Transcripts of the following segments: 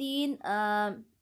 3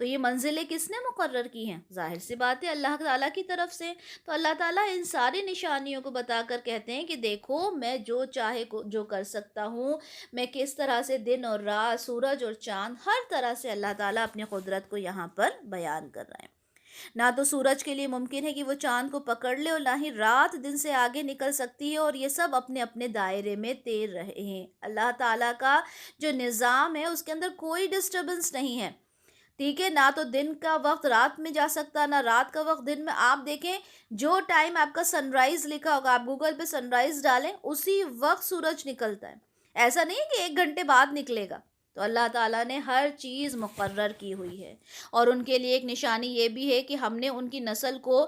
تو یہ منزلیں کس نے مقرر کی ہیں؟ ظاہر سی بات ہے اللہ تعالیٰ کی طرف سے۔ تو اللہ تعالیٰ ان ساری نشانیوں کو بتا کر کہتے ہیں کہ دیکھو میں جو چاہے جو کر سکتا ہوں، میں کس طرح سے دن اور رات، سورج اور چاند، ہر طرح سے اللہ تعالیٰ اپنی قدرت کو یہاں پر بیان کر رہے ہیں۔ نہ تو سورج کے لیے ممکن ہے کہ وہ چاند کو پکڑ لے، اور نہ ہی رات دن سے آگے نکل سکتی ہے، اور یہ سب اپنے اپنے دائرے میں تیر رہے ہیں۔ اللہ تعالیٰ کا جو نظام ہے اس کے اندر کوئی ڈسٹربنس نہیں ہے، ٹھیک ہے؟ نہ تو دن کا وقت رات میں جا سکتا، نہ رات کا وقت دن میں۔ آپ دیکھیں جو ٹائم آپ کا سن رائز لکھا ہوگا، آپ گوگل پہ سن رائز ڈالیں، اسی وقت سورج نکلتا ہے، ایسا نہیں ہے کہ 1 گھنٹے بعد نکلے گا۔ تو اللہ تعالیٰ نے ہر چیز مقرر کی ہوئی ہے، اور ان کے لیے ایک نشانی یہ بھی ہے کہ ہم نے ان کی نسل کو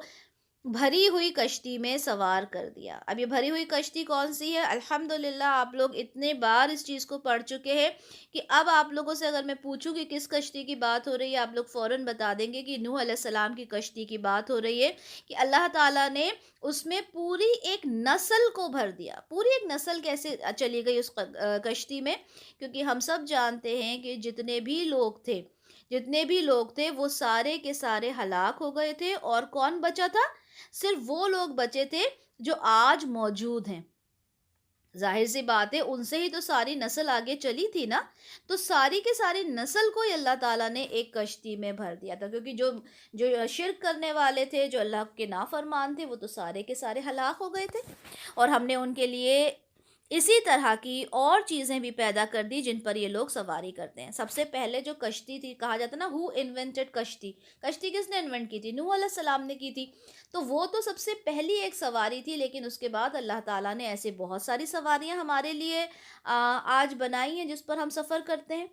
بھری ہوئی کشتی میں سوار کر دیا۔ اب یہ بھری ہوئی کشتی کون سی ہے؟ الحمدللہ آپ لوگ اتنے بار اس چیز کو پڑھ چکے ہیں کہ اب آپ لوگوں سے اگر میں پوچھوں کہ کس کشتی کی بات ہو رہی ہے، آپ لوگ فوراً بتا دیں گے کہ نوح علیہ السلام کی کشتی کی بات ہو رہی ہے، کہ اللہ تعالیٰ نے اس میں پوری ایک نسل کو بھر دیا۔ پوری ایک نسل کیسے چلی گئی اس کشتی میں؟ کیونکہ ہم سب جانتے ہیں کہ جتنے بھی لوگ تھے وہ سارے کے سارے ہلاک ہو گئے تھے، اور کون بچا تھا؟ صرف وہ لوگ بچے تھے جو آج موجود ہیں۔ ظاہر سی بات ہے ان سے ہی تو ساری نسل آگے چلی تھی نا، تو ساری کے ساری نسل کو ہی اللہ تعالیٰ نے ایک کشتی میں بھر دیا تھا، کیونکہ جو شرک کرنے والے تھے، جو اللہ کے نافرمان تھے، وہ تو سارے کے سارے ہلاک ہو گئے تھے، اور ہم نے ان کے لیے اسی طرح کی اور چیزیں بھی پیدا کر دی جن پر یہ لوگ سواری کرتے ہیں۔ سب سے پہلے جو کشتی تھی، کہا جاتا نا ہو انوینٹڈ کشتی، کشتی کس نے انوینٹ کی تھی؟ نوح علیہ السلام نے کی تھی۔ تو وہ تو سب سے پہلی ایک سواری تھی، لیکن اس کے بعد اللہ تعالیٰ نے ایسے بہت ساری سواریاں ہمارے لیے آج بنائی ہیں جس پر ہم سفر کرتے ہیں،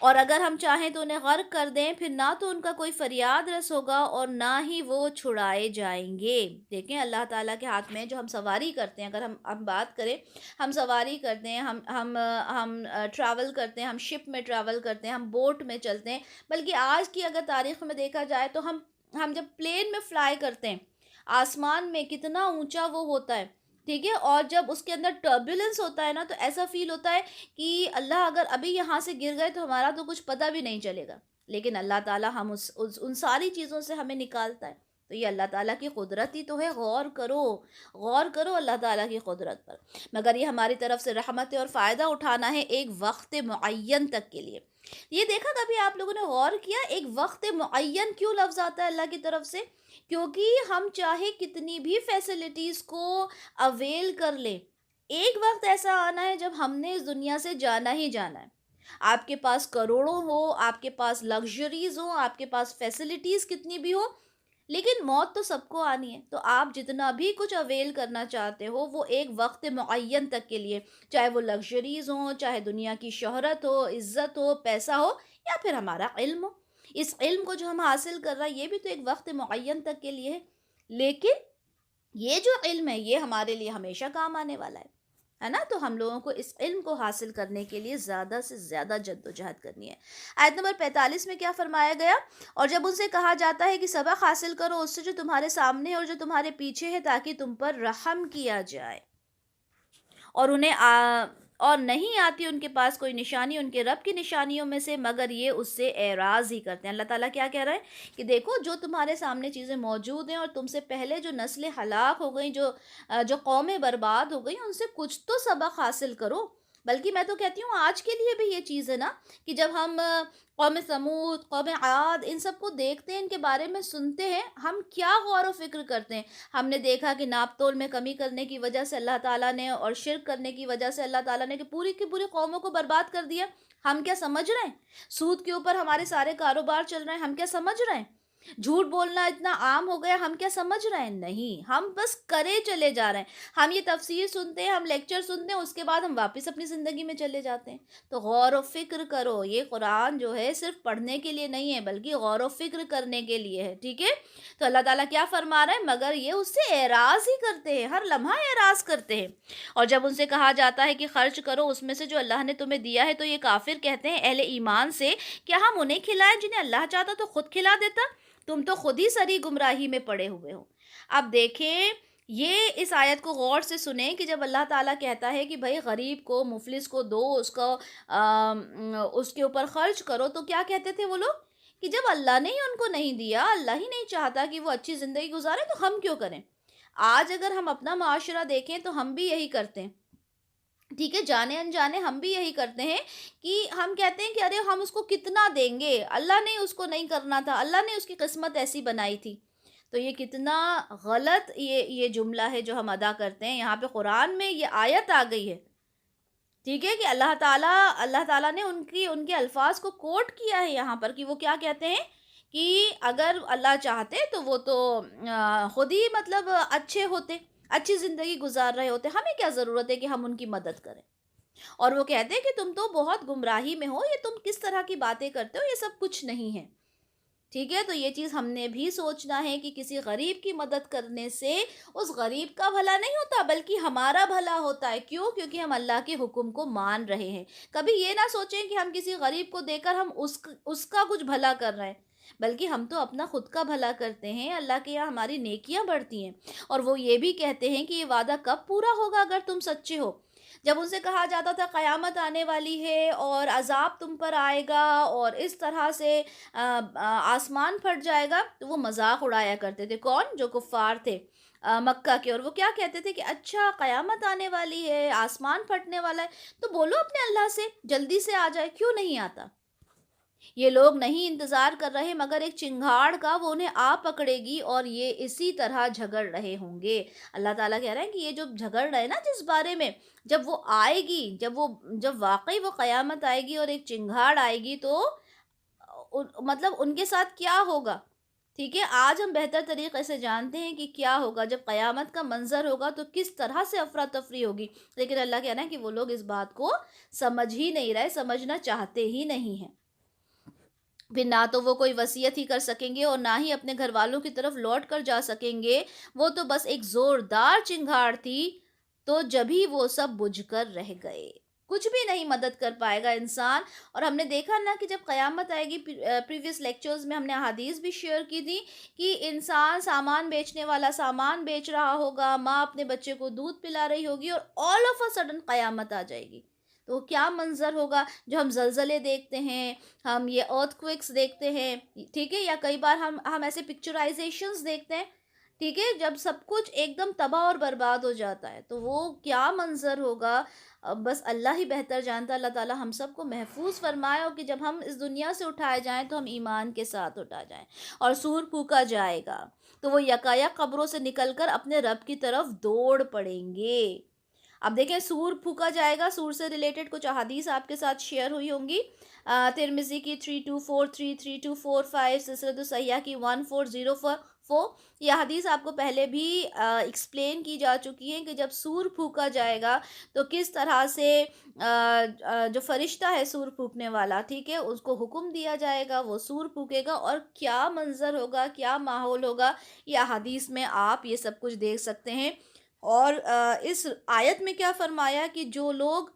اور اگر ہم چاہیں تو انہیں غرق کر دیں، پھر نہ تو ان کا کوئی فریاد رس ہوگا اور نہ ہی وہ چھڑائے جائیں گے۔ دیکھیں اللہ تعالیٰ کے ہاتھ میں جو ہم سواری کرتے ہیں، اگر ہم بات کریں، ہم سواری کرتے ہیں، ہم ٹریول کرتے ہیں، ہم شپ میں ٹریول کرتے ہیں، ہم بوٹ میں چلتے ہیں، بلکہ آج کی اگر تاریخ میں دیکھا جائے تو ہم جب پلین میں فلائی کرتے ہیں، آسمان میں کتنا اونچا وہ ہوتا ہے، ٹھیک ہے؟ اور جب اس کے اندر ٹربولنس ہوتا ہے نا، تو ایسا فیل ہوتا ہے کہ اللہ اگر ابھی یہاں سے گر گئے تو ہمارا تو کچھ پتہ بھی نہیں چلے گا، لیکن اللہ تعالیٰ ان ساری چیزوں سے ہمیں نکالتا ہے۔ تو یہ اللہ تعالیٰ کی قدرت ہی تو ہے، غور کرو اللہ تعالیٰ کی قدرت پر۔ مگر یہ ہماری طرف سے رحمت ہے اور فائدہ اٹھانا ہے ایک وقت معین تک کے لیے۔ یہ دیکھا کبھی آپ لوگوں نے غور کیا ایک وقت معین کیوں لفظ آتا ہے اللہ کی طرف سے؟ کیونکہ ہم چاہے کتنی بھی فیسلٹیز کو اویل کر لیں، ایک وقت ایسا آنا ہے جب ہم نے اس دنیا سے جانا ہی جانا ہے۔ آپ کے پاس کروڑوں ہو، آپ کے پاس لگژریز ہو، آپ کے پاس فیسلٹیز کتنی بھی ہو، لیکن موت تو سب کو آنی ہے۔ تو آپ جتنا بھی کچھ اویل کرنا چاہتے ہو وہ ایک وقت معین تک کے لیے، چاہے وہ لگژریز ہوں، چاہے دنیا کی شہرت ہو، عزت ہو، پیسہ ہو، یا پھر ہمارا علم ہو۔ اس علم کو جو ہم حاصل کر رہے ہیں یہ بھی تو ایک وقت معین تک کے لیے ہے، لیکن یہ جو علم ہے یہ ہمارے لیے ہمیشہ کام آنے والا ہے نا؟ تو ہم لوگوں کو اس علم کو حاصل کرنے کے لیے زیادہ سے زیادہ جد و جہد کرنی ہے۔ آیت نمبر 45 میں کیا فرمایا گیا؟ اور جب ان سے کہا جاتا ہے کہ سبق حاصل کرو اس سے جو تمہارے سامنے ہے اور جو تمہارے پیچھے ہے، تاکہ تم پر رحم کیا جائے، اور اور نہیں آتی ان کے پاس کوئی نشانی ان کے رب کی نشانیوں میں سے مگر یہ اس سے اعراض ہی کرتے ہیں۔ اللہ تعالیٰ کیا کہہ رہے ہیں کہ دیکھو جو تمہارے سامنے چیزیں موجود ہیں، اور تم سے پہلے جو نسلیں ہلاک ہو گئیں، جو قومیں برباد ہو گئیں، ان سے کچھ تو سبق حاصل کرو۔ بلکہ میں تو کہتی ہوں آج کے لیے بھی یہ چیز ہے نا، کہ جب ہم قوم سمود، قوم عاد، ان سب کو دیکھتے ہیں، ان کے بارے میں سنتے ہیں، ہم کیا غور و فکر کرتے ہیں؟ ہم نے دیکھا کہ ناپ تول میں کمی کرنے کی وجہ سے اللہ تعالیٰ نے، اور شرک کرنے کی وجہ سے اللہ تعالیٰ نے کہ پوری کی پوری قوموں کو برباد کر دیا۔ ہم کیا سمجھ رہے ہیں؟ سود کے اوپر ہمارے سارے کاروبار چل رہے ہیں، ہم کیا سمجھ رہے ہیں؟ جھوٹ بولنا اتنا عام ہو گیا، ہم کیا سمجھ رہے ہیں؟ نہیں، ہم بس کرے چلے جا رہے ہیں۔ ہم یہ تفسیر سنتے ہیں، ہم لیکچر سنتے ہیں، اس کے بعد ہم واپس اپنی زندگی میں چلے جاتے ہیں۔ تو غور و فکر کرو، یہ قرآن جو ہے صرف پڑھنے کے لیے نہیں ہے بلکہ غور و فکر کرنے کے لیے ہے، ٹھیک ہے؟ تو اللہ تعالیٰ کیا فرما رہے ہیں؟ مگر یہ اس سے اعراض ہی کرتے ہیں، ہر لمحہ اعراض کرتے ہیں۔ اور جب ان سے کہا جاتا ہے کہ خرچ کرو اس میں سے جو اللہ نے تمہیں دیا ہے، تو یہ کافر کہتے ہیں اہل ایمان سے، کیا ہم انہیں کھلائیں جنہیں اللہ چاہتا تو خود کھلا دیتا؟ تم تو خود ہی سری گمراہی میں پڑے ہوئے ہو۔ اب دیکھیں یہ اس آیت کو غور سے سنیں کہ جب اللہ تعالیٰ کہتا ہے کہ بھائی غریب کو، مفلس کو دو، اس کے اوپر خرچ کرو، تو کیا کہتے تھے وہ لوگ کہ جب اللہ نے ہی ان کو نہیں دیا، اللہ ہی نہیں چاہتا کہ وہ اچھی زندگی گزارے، تو ہم کیوں کریں؟ آج اگر ہم اپنا معاشرہ دیکھیں تو ہم بھی یہی کرتے ہیں، ٹھیک ہے، جانے انجانے ہم بھی یہی کرتے ہیں کہ ہم کہتے ہیں کہ ارے ہم اس کو کتنا دیں گے، اللہ نے اس کو نہیں کرنا تھا، اللہ نے اس کی قسمت ایسی بنائی تھی۔ تو یہ کتنا غلط یہ جملہ ہے جو ہم ادا کرتے ہیں۔ یہاں پہ قرآن میں یہ آیت آ گئی ہے، ٹھیک ہے، کہ اللہ تعالیٰ نے ان کے الفاظ کو کوٹ کیا ہے یہاں پر، کہ وہ کیا کہتے ہیں کہ اگر اللہ چاہتے تو وہ تو خود ہی مطلب اچھے ہوتے، اچھی زندگی گزار رہے ہوتے، ہمیں کیا ضرورت ہے کہ ہم ان کی مدد کریں؟ اور وہ کہتے ہیں کہ تم تو بہت گمراہی میں ہو، یہ تم کس طرح کی باتیں کرتے ہو، یہ سب کچھ نہیں ہے، ٹھیک ہے۔ تو یہ چیز ہم نے بھی سوچنا ہے کہ کسی غریب کی مدد کرنے سے اس غریب کا بھلا نہیں ہوتا بلکہ ہمارا بھلا ہوتا ہے۔ کیوں؟ کیونکہ ہم اللہ کے حکم کو مان رہے ہیں۔ کبھی یہ نہ سوچیں کہ ہم کسی غریب کو دے کر ہم اس کا کچھ بھلا کر رہے ہیں، بلکہ ہم تو اپنا خود کا بھلا کرتے ہیں، اللہ کے یہاں ہماری نیکیاں بڑھتی ہیں۔ اور وہ یہ بھی کہتے ہیں کہ یہ وعدہ کب پورا ہوگا اگر تم سچے ہو؟ جب ان سے کہا جاتا تھا قیامت آنے والی ہے اور عذاب تم پر آئے گا اور اس طرح سے آسمان پھٹ جائے گا، تو وہ مذاق اڑایا کرتے تھے۔ کون؟ جو کفار تھے مکہ کے، اور وہ کیا کہتے تھے کہ اچھا قیامت آنے والی ہے، آسمان پھٹنے والا ہے، تو بولو اپنے اللہ سے جلدی سے آ جائے، کیوں نہیں آتا؟ یہ لوگ نہیں انتظار کر رہے مگر ایک چنگھاڑ کا، وہ انہیں آ پکڑے گی اور یہ اسی طرح جھگڑ رہے ہوں گے۔ اللہ تعالیٰ کہہ رہے ہیں کہ یہ جو جھگڑ رہے نا جس بارے میں، جب وہ آئے گی، جب واقعی وہ قیامت آئے گی اور ایک چنگھاڑ آئے گی، تو مطلب ان کے ساتھ کیا ہوگا؟ ٹھیک ہے، آج ہم بہتر طریقے سے جانتے ہیں کہ کیا ہوگا جب قیامت کا منظر ہوگا، تو کس طرح سے افراتفری ہوگی، لیکن اللہ کہہ رہا ہے کہ وہ لوگ اس بات کو سمجھ ہی نہیں رہے، سمجھنا چاہتے ہی نہیں ہیں۔ پھر نہ تو وہ کوئی وصیت ہی کر سکیں گے اور نہ ہی اپنے گھر والوں کی طرف لوٹ کر جا سکیں گے، وہ تو بس ایک زوردار چنگھاڑ تھی، تو جبھی وہ سب بجھ کر رہ گئے، کچھ بھی نہیں مدد کر پائے گا انسان۔ اور ہم نے دیکھا نا کہ جب قیامت آئے گی، پریویس لیکچرز میں ہم نے احادیث بھی شیئر کی تھی کہ انسان، سامان بیچنے والا سامان بیچ رہا ہوگا، ماں اپنے بچے کو دودھ پلا رہی ہوگی، اور آل آف اے سڈن قیامت آ جائے گی، تو کیا منظر ہوگا؟ جو ہم زلزلے دیکھتے ہیں، ہم یہ ارتھ کوئکس دیکھتے ہیں، ٹھیک ہے، یا کئی بار ہم ایسے پکچرائزیشنز دیکھتے ہیں، ٹھیک ہے، جب سب کچھ ایک دم تباہ اور برباد ہو جاتا ہے، تو وہ کیا منظر ہوگا؟ بس اللہ ہی بہتر جانتا ہے۔ اللہ تعالیٰ ہم سب کو محفوظ فرمائے، اور کہ جب ہم اس دنیا سے اٹھائے جائیں تو ہم ایمان کے ساتھ اٹھا جائیں، اور سور پھونکا جائے گا تو وہ یکایک قبروں سے نکل کر اپنے رب کی طرف دوڑ پڑیں گے۔ اب دیکھیں، سور پھونکا جائے گا، سور سے ریلیٹڈ کچھ احادیث آپ کے ساتھ شیئر ہوئی ہوں گی، ترمذی کی 3243، 3245، سلسلۃ الصحیحہ کی 1404۔ یہ حدیث آپ کو پہلے بھی ایکسپلین کی جا چکی ہے کہ جب سور پھونکا جائے گا تو کس طرح سے جو فرشتہ ہے سور پھونکنے والا، ٹھیک ہے، اس کو حکم دیا جائے گا، وہ سور پھونکے گا، اور کیا منظر ہوگا، کیا ماحول ہوگا، یہ حدیث میں آپ یہ سب کچھ دیکھ سکتے ہیں۔ اور اس آیت میں کیا فرمایا کہ جو لوگ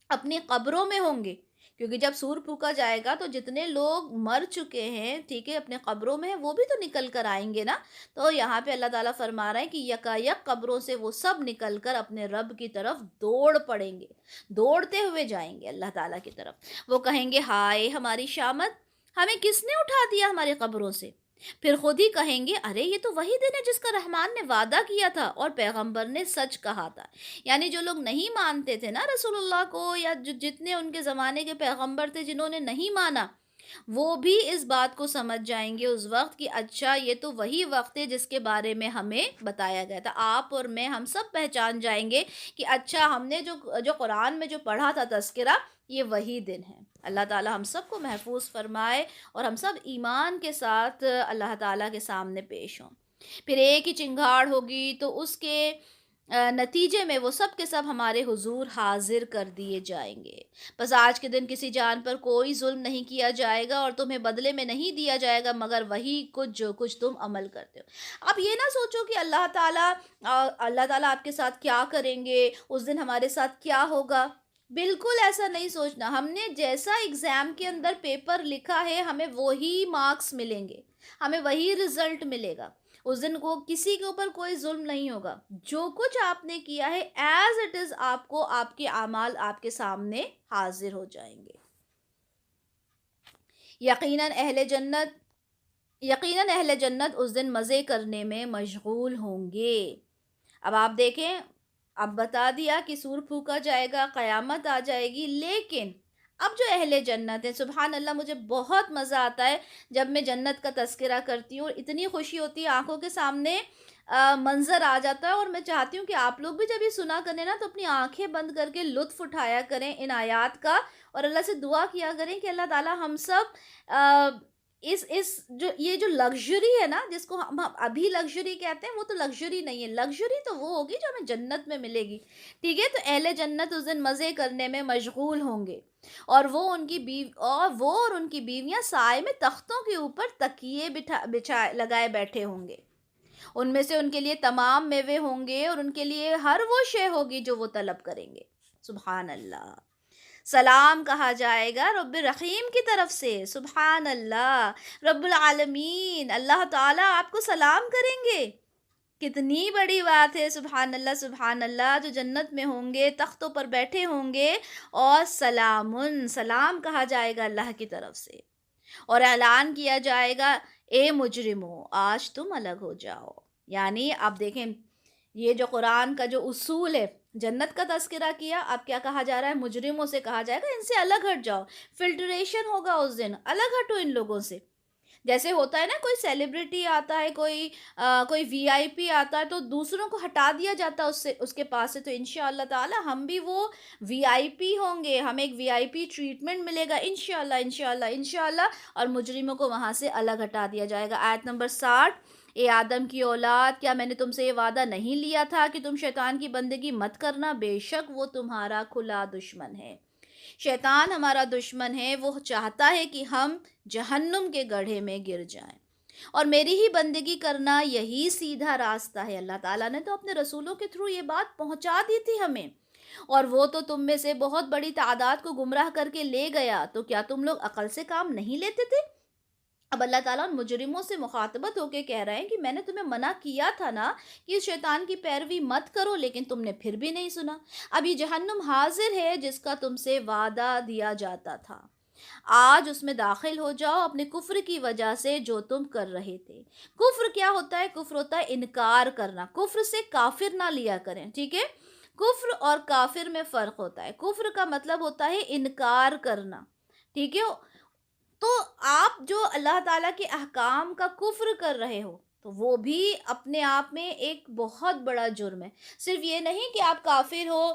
اپنی قبروں میں ہوں گے، کیونکہ جب سور پھونکا جائے گا تو جتنے لوگ مر چکے ہیں، ٹھیک ہے، اپنے قبروں میں ہیں، وہ بھی تو نکل کر آئیں گے نا۔ تو یہاں پہ اللہ تعالیٰ فرما رہے ہیں کہ یکایک قبروں سے وہ سب نکل کر اپنے رب کی طرف دوڑ پڑیں گے، دوڑتے ہوئے جائیں گے اللہ تعالیٰ کی طرف۔ وہ کہیں گے ہائے ہماری شامت، ہمیں کس نے اٹھا دیا ہماری قبروں سے؟ پھر خود ہی کہیں گے ارے یہ تو وہی دن ہے جس کا رحمان نے وعدہ کیا تھا اور پیغمبر نے سچ کہا تھا۔ یعنی جو لوگ نہیں مانتے تھے نا رسول اللہ کو، یا جتنے ان کے زمانے کے پیغمبر تھے جنہوں نے نہیں مانا، وہ بھی اس بات کو سمجھ جائیں گے اس وقت کہ اچھا یہ تو وہی وقت ہے جس کے بارے میں ہمیں بتایا گیا تھا۔ آپ اور میں، ہم سب پہچان جائیں گے کہ اچھا ہم نے جو قرآن میں جو پڑھا تھا تذکرہ، یہ وہی دن ہے۔ اللہ تعالیٰ ہم سب کو محفوظ فرمائے اور ہم سب ایمان کے ساتھ اللہ تعالیٰ کے سامنے پیش ہوں۔ پھر ایک ہی چنگھاڑ ہوگی تو اس کے نتیجے میں وہ سب کے سب ہمارے حضور حاضر کر دیے جائیں گے۔ بس آج کے دن کسی جان پر کوئی ظلم نہیں کیا جائے گا اور تمہیں بدلے میں نہیں دیا جائے گا مگر وہی کچھ جو کچھ تم عمل کرتے ہو۔ اب یہ نہ سوچو کہ اللہ تعالیٰ آپ کے ساتھ کیا کریں گے، اس دن ہمارے ساتھ کیا ہوگا، بالکل ایسا نہیں سوچنا۔ ہم نے جیسا ایگزام کے اندر پیپر لکھا ہے ہمیں وہی مارکس ملیں گے، ہمیں وہی رزلٹ ملے گا۔ اس دن کو کسی کے اوپر کوئی ظلم نہیں ہوگا، جو کچھ آپ نے کیا ہے ایز اٹ از آپ کو، آپ کے اعمال آپ کے سامنے حاضر ہو جائیں گے۔ یقیناً اہل جنت اس دن مزے کرنے میں مشغول ہوں گے۔ اب آپ دیکھیں، اب بتا دیا کہ سور پھونکا جائے گا، قیامت آ جائے گی، لیکن اب جو اہل جنت ہے، سبحان اللہ، مجھے بہت مزہ آتا ہے جب میں جنت کا تذکرہ کرتی ہوں، اتنی خوشی ہوتی ہے، آنکھوں کے سامنے منظر آ جاتا ہے، اور میں چاہتی ہوں کہ آپ لوگ بھی جب یہ سنا کریں نا تو اپنی آنکھیں بند کر کے لطف اٹھایا کریں ان آیات کا، اور اللہ سے دعا کیا کریں کہ اللہ تعالی ہم سب آ، اس جو یہ جو لگژری ہے نا، جس کو ہم ابھی لگژری کہتے ہیں، وہ تو لگژری نہیں ہے، لگژری تو وہ ہوگی جو ہمیں جنت میں ملے گی، ٹھیک ہے؟ تو اہل جنت اس دن مزے کرنے میں مشغول ہوں گے، اور وہ اور ان کی بیویاں سائے میں تختوں کے اوپر تکیے بچھائے لگائے بیٹھے ہوں گے، ان میں سے ان کے لیے تمام میوے ہوں گے، اور ان کے لیے ہر وہ شے ہوگی جو وہ طلب کریں گے۔ سبحان اللہ، سلام کہا جائے گا رب رحیم کی طرف سے، سبحان اللہ، رب العالمین اللہ تعالیٰ آپ کو سلام کریں گے۔ کتنی بڑی بات ہے، سبحان اللہ سبحان اللہ، جو جنت میں ہوں گے، تختوں پر بیٹھے ہوں گے، اور سلام کہا جائے گا اللہ کی طرف سے، اور اعلان کیا جائے گا، اے مجرمو آج تم الگ ہو جاؤ۔ یعنی آپ دیکھیں، یہ جو قرآن کا جو اصول ہے، جنت کا تذکرہ کیا، اب کیا کہا جا رہا ہے؟ مجرموں سے کہا جائے گا ان سے الگ ہٹ جاؤ، فلٹریشن ہوگا اس دن، الگ ہٹو ان لوگوں سے۔ جیسے ہوتا ہے نا، کوئی سیلیبریٹی آتا ہے، کوئی وی آئی پی آتا ہے، تو دوسروں کو ہٹا دیا جاتا ہے اس کے پاس سے، تو انشاءاللہ تعالی ہم بھی وہ وی آئی پی ہوں گے، ہمیں ایک وی آئی پی ٹریٹمنٹ ملے گا انشاءاللہ انشاءاللہ انشاءاللہ، اور مجرموں کو وہاں سے الگ ہٹا دیا جائے گا۔ آیت نمبر 60، اے آدم کی اولاد، کیا میں نے تم سے یہ وعدہ نہیں لیا تھا کہ تم شیطان کی بندگی مت کرنا؟ بے شک وہ تمہارا کھلا دشمن ہے۔ شیطان ہمارا دشمن ہے، وہ چاہتا ہے کہ ہم جہنم کے گڑھے میں گر جائیں، اور میری ہی بندگی کرنا یہی سیدھا راستہ ہے۔ اللہ تعالیٰ نے تو اپنے رسولوں کے تھرو یہ بات پہنچا دی تھی ہمیں، اور وہ تو تم میں سے بہت بڑی تعداد کو گمراہ کر کے لے گیا، تو کیا تم لوگ عقل سے کام نہیں لیتے تھے؟ اب اللہ تعالیٰ ان مجرموں سے مخاطبت ہو کے کہہ رہے ہیں کہ میں نے تمہیں منع کیا تھا نا کہ اس شیطان کی پیروی مت کرو، لیکن تم نے پھر بھی نہیں سنا۔ اب یہ جہنم حاضر ہے جس کا تم سے وعدہ دیا جاتا تھا، آج اس میں داخل ہو جاؤ اپنے کفر کی وجہ سے جو تم کر رہے تھے۔ کفر کیا ہوتا ہے؟ کفر ہوتا ہے انکار کرنا، کفر سے کافر نہ لیا کریں، ٹھیک ہے؟ کفر اور کافر میں فرق ہوتا ہے، کفر کا مطلب ہوتا ہے انکار کرنا، ٹھیک ہے؟ تو آپ جو اللہ تعالیٰ کے احکام کا کفر کر رہے ہو، تو وہ بھی اپنے آپ میں ایک بہت بڑا جرم ہے۔ صرف یہ نہیں کہ آپ کافر ہو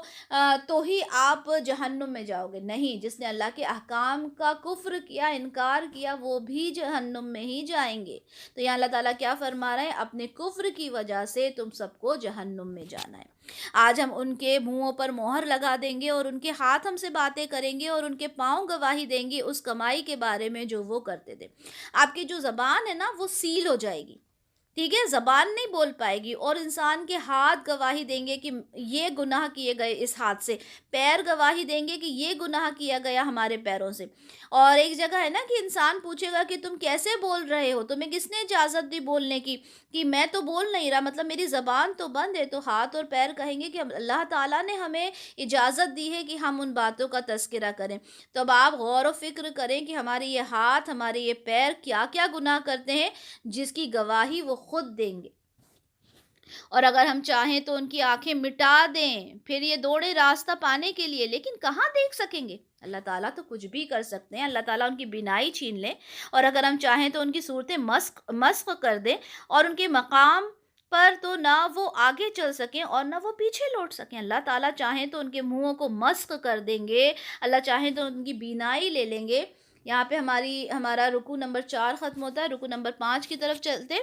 تو ہی آپ جہنم میں جاؤ گے، نہیں، جس نے اللہ کے احکام کا کفر کیا، انکار کیا، وہ بھی جہنم میں ہی جائیں گے۔ تو یہاں اللہ تعالیٰ کیا فرما رہے ہیں؟ اپنے کفر کی وجہ سے تم سب کو جہنم میں جانا ہے۔ آج ہم ان کے منہوں پر مہر لگا دیں گے، اور ان کے ہاتھ ہم سے باتیں کریں گے، اور ان کے پاؤں گواہی دیں گے اس کمائی کے بارے میں جو وہ کرتے تھے۔ آپ کی جو زبان ہے نا، وہ سیل ہو جائے گی، ٹھیک ہے؟ زبان نہیں بول پائے گی، اور انسان کے ہاتھ گواہی دیں گے کہ یہ گناہ کیے گئے اس ہاتھ سے، پیر گواہی دیں گے کہ یہ گناہ کیا گیا ہمارے پیروں سے۔ اور ایک جگہ ہے نا کہ انسان پوچھے گا کہ تم کیسے بول رہے ہو، تمہیں کس نے اجازت دی بولنے کی؟ کہ میں تو بول نہیں رہا، مطلب میری زبان تو بند ہے۔ تو ہاتھ اور پیر کہیں گے کہ اللہ تعالیٰ نے ہمیں اجازت دی ہے کہ ہم ان باتوں کا تذکرہ کریں۔ تو اب آپ غور و فکر کریں کہ ہمارے یہ ہاتھ، ہمارے یہ پیر کیا کیا گناہ کرتے ہیں، جس کی گواہی وہ خود دیں گے۔ اور اگر ہم چاہیں تو ان کی آنکھیں مٹا دیں، پھر یہ دوڑے راستہ پانے کے لیے، لیکن کہاں دیکھ سکیں گے؟ اللہ تعالیٰ تو کچھ بھی کر سکتے ہیں، اللہ تعالیٰ ان کی بینائی چھین لیں، اور اگر ہم چاہیں تو ان کی صورتیں مسخ کر دیں، اور ان کے مقام پر تو نہ وہ آگے چل سکیں اور نہ وہ پیچھے لوٹ سکیں۔ اللہ تعالیٰ چاہیں تو ان کے منہوں کو مسخ کر دیں گے، اللہ چاہیں تو ان کی بینائی لے لیں گے۔ یہاں پہ ہمارا رکوع نمبر 4 ختم ہوتا ہے، رکوع نمبر 5 کی طرف چلتے،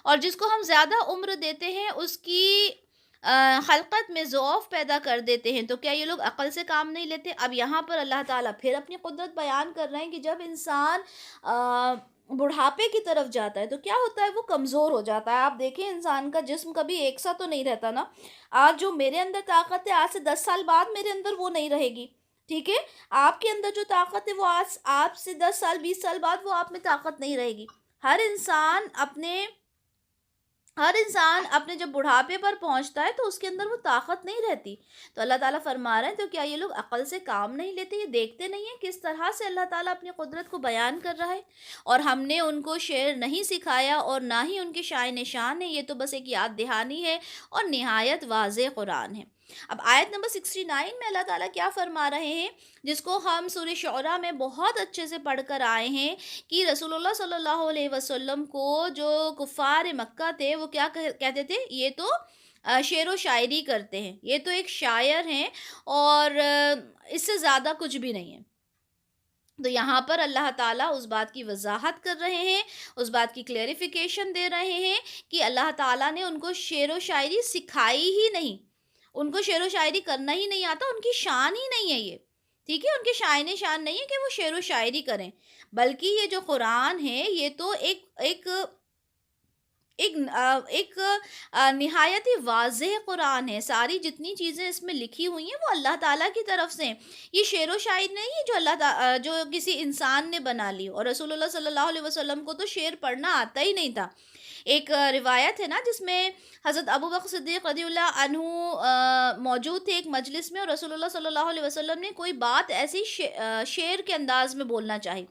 اور جس کو ہم زیادہ عمر دیتے ہیں اس کی خلقت میں ضعف پیدا کر دیتے ہیں، تو کیا یہ لوگ عقل سے کام نہیں لیتے؟ اب یہاں پر اللہ تعالیٰ پھر اپنی قدرت بیان کر رہے ہیں کہ جب انسان بڑھاپے کی طرف جاتا ہے تو کیا ہوتا ہے؟ وہ کمزور ہو جاتا ہے۔ آپ دیکھیں، انسان کا جسم کبھی ایک سا تو نہیں رہتا نا، آج جو میرے اندر طاقت ہے، آج سے 10 سال بعد میرے اندر وہ نہیں رہے گی، ٹھیک ہے؟ آپ کے اندر جو طاقت ہے، وہ آج آپ سے 10 سال 20 سال بعد وہ آپ میں طاقت نہیں رہے گی۔ ہر انسان اپنے ہر انسان اپنے جب بڑھاپے پر پہنچتا ہے تو اس کے اندر وہ طاقت نہیں رہتی. تو اللہ تعالیٰ فرما رہے ہیں تو کیا یہ لوگ عقل سے کام نہیں لیتے؟ یہ دیکھتے نہیں ہیں کس طرح سے اللہ تعالیٰ اپنی قدرت کو بیان کر رہا ہے. اور ہم نے ان کو شعر نہیں سکھایا اور نہ ہی ان کے شائع نشان ہے، یہ تو بس ایک یاد دہانی ہے اور نہایت واضح قرآن ہے. اب آیت نمبر 69 میں اللہ تعالیٰ کیا فرما رہے ہیں، جس کو ہم سورہ شعراء میں بہت اچھے سے پڑھ کر آئے ہیں، کہ رسول اللہ صلی اللہ علیہ وسلم کو جو کفار مکہ تھے وہ کیا کہتے تھے، یہ تو شعر و شاعری کرتے ہیں، یہ تو ایک شاعر ہیں اور اس سے زیادہ کچھ بھی نہیں ہے. تو یہاں پر اللہ تعالیٰ اس بات کی وضاحت کر رہے ہیں، اس بات کی کلیریفیکیشن دے رہے ہیں کہ اللہ تعالیٰ نے ان کو شعر و شاعری سکھائی ہی نہیں، ان کو شعر و شاعری کرنا ہی نہیں آتا، ان کی شان ہی نہیں ہے یہ. ٹھیک ہے، ان کے شائن شان نہیں ہے کہ وہ شعر و شاعری کریں، بلکہ یہ جو قرآن ہے یہ تو ایک ایک ایک ایک نہایت ہی واضح قرآن ہے. ساری جتنی چیزیں اس میں لکھی ہوئی ہیں وہ اللہ تعالیٰ کی طرف سے ہیں. یہ شعر و شاعر نہیں ہے جو جو کسی انسان نے بنا لی. اور رسول اللہ صلی اللہ علیہ وسلم کو تو شعر پڑھنا آتا ہی نہیں تھا. ایک روایت ہے نا جس میں حضرت ابو بکر صدیق رضی اللہ عنہ موجود تھے ایک مجلس میں، اور رسول اللہ صلی اللہ علیہ وسلم نے کوئی بات ایسی شعر کے انداز میں بولنا چاہی،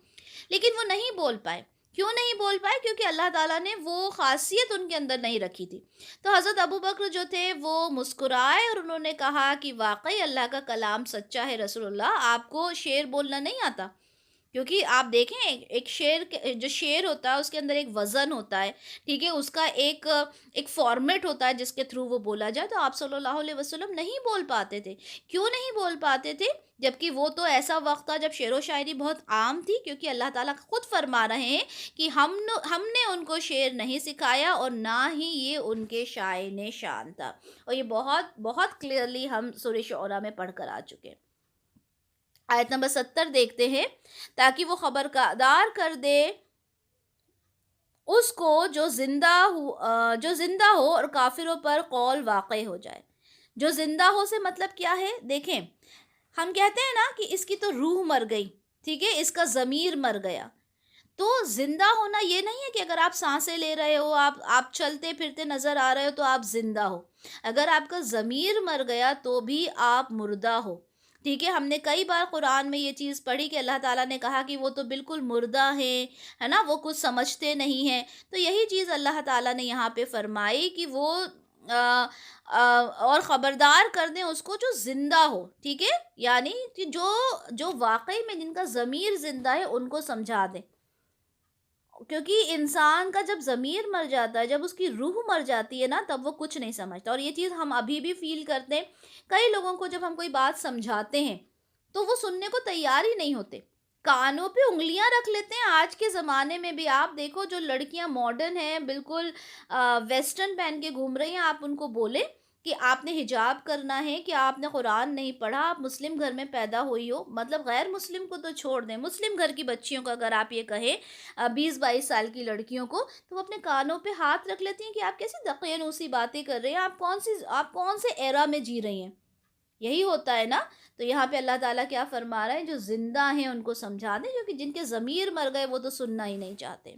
لیکن وہ نہیں بول پائے. کیوں نہیں بول پائے؟ کیونکہ اللہ تعالیٰ نے وہ خاصیت ان کے اندر نہیں رکھی تھی. تو حضرت ابو بکر جو تھے وہ مسکرائے اور انہوں نے کہا کہ واقعی اللہ کا کلام سچا ہے رسول اللہ، آپ کو شعر بولنا نہیں آتا. کیونکہ آپ دیکھیں ایک شعر جو شعر ہوتا ہے اس کے اندر ایک وزن ہوتا ہے، ٹھیک ہے، اس کا ایک فارمیٹ ہوتا ہے جس کے تھرو وہ بولا جائے. تو آپ صلی اللہ علیہ وسلم نہیں بول پاتے تھے. کیوں نہیں بول پاتے تھے؟ جبکہ وہ تو ایسا وقت تھا جب شعر و شاعری بہت عام تھی، کیونکہ اللہ تعالیٰ خود فرما رہے ہیں کہ ہم نے ان کو شعر نہیں سکھایا اور نہ ہی یہ ان کے شائن شان تھا. اور یہ بہت بہت کلیئرلی ہم سورہ شعراء میں پڑھ کر آ چکے. آیت نمبر 70 دیکھتے ہیں، تاکہ وہ خبردار کر دے اس کو جو زندہ ہو اور کافروں پر قول واقع ہو جائے. جو زندہ ہو سے مطلب کیا ہے؟ دیکھیں، ہم کہتے ہیں نا کہ اس کی تو روح مر گئی، ٹھیک ہے، اس کا ضمیر مر گیا. تو زندہ ہونا یہ نہیں ہے کہ اگر آپ سانسیں لے رہے ہو، آپ چلتے پھرتے نظر آ رہے ہو تو آپ زندہ ہو. اگر آپ کا ضمیر مر گیا تو بھی آپ مردہ ہو. ٹھیک ہے، ہم نے کئی بار قرآن میں یہ چیز پڑھی کہ اللہ تعالیٰ نے کہا کہ وہ تو بالکل مردہ ہیں، ہے نا، وہ کچھ سمجھتے نہیں ہیں. تو یہی چیز اللہ تعالیٰ نے یہاں پہ فرمائی کہ وہ اور خبردار کر دیں اس کو جو زندہ ہو. ٹھیک ہے، یعنی کہ جو واقعی میں جن کا ضمیر زندہ ہے ان کو سمجھا دیں. کیونکہ انسان کا جب ضمیر مر جاتا ہے، جب اس کی روح مر جاتی ہے نا، تب وہ کچھ نہیں سمجھتا. اور یہ چیز ہم ابھی بھی فیل کرتے ہیں. کئی لوگوں کو جب ہم کوئی بات سمجھاتے ہیں تو وہ سننے کو تیار ہی نہیں ہوتے، کانوں پہ انگلیاں رکھ لیتے ہیں. آج کے زمانے میں بھی آپ دیکھو جو لڑکیاں ماڈرن ہیں، بالکل ویسٹرن پہن کے گھوم رہی ہیں، آپ ان کو بولیں کہ آپ نے حجاب کرنا ہے، کہ آپ نے قرآن نہیں پڑھا، آپ مسلم گھر میں پیدا ہوئی ہو. مطلب غیر مسلم کو تو چھوڑ دیں، مسلم گھر کی بچیوں کو اگر آپ یہ کہیں 20-22 سال کی لڑکیوں کو، تو وہ اپنے کانوں پہ ہاتھ رکھ لیتی ہیں کہ آپ کیسی دقیانوسی باتیں کر رہے ہیں، آپ کون سے ایرا میں جی رہی ہیں. یہی ہوتا ہے نا. تو یہاں پہ اللہ تعالیٰ کیا فرما رہا ہے، جو زندہ ہیں ان کو سمجھا دیں، کیونکہ جن کے ضمیر مر گئے وہ تو سننا ہی نہیں چاہتے.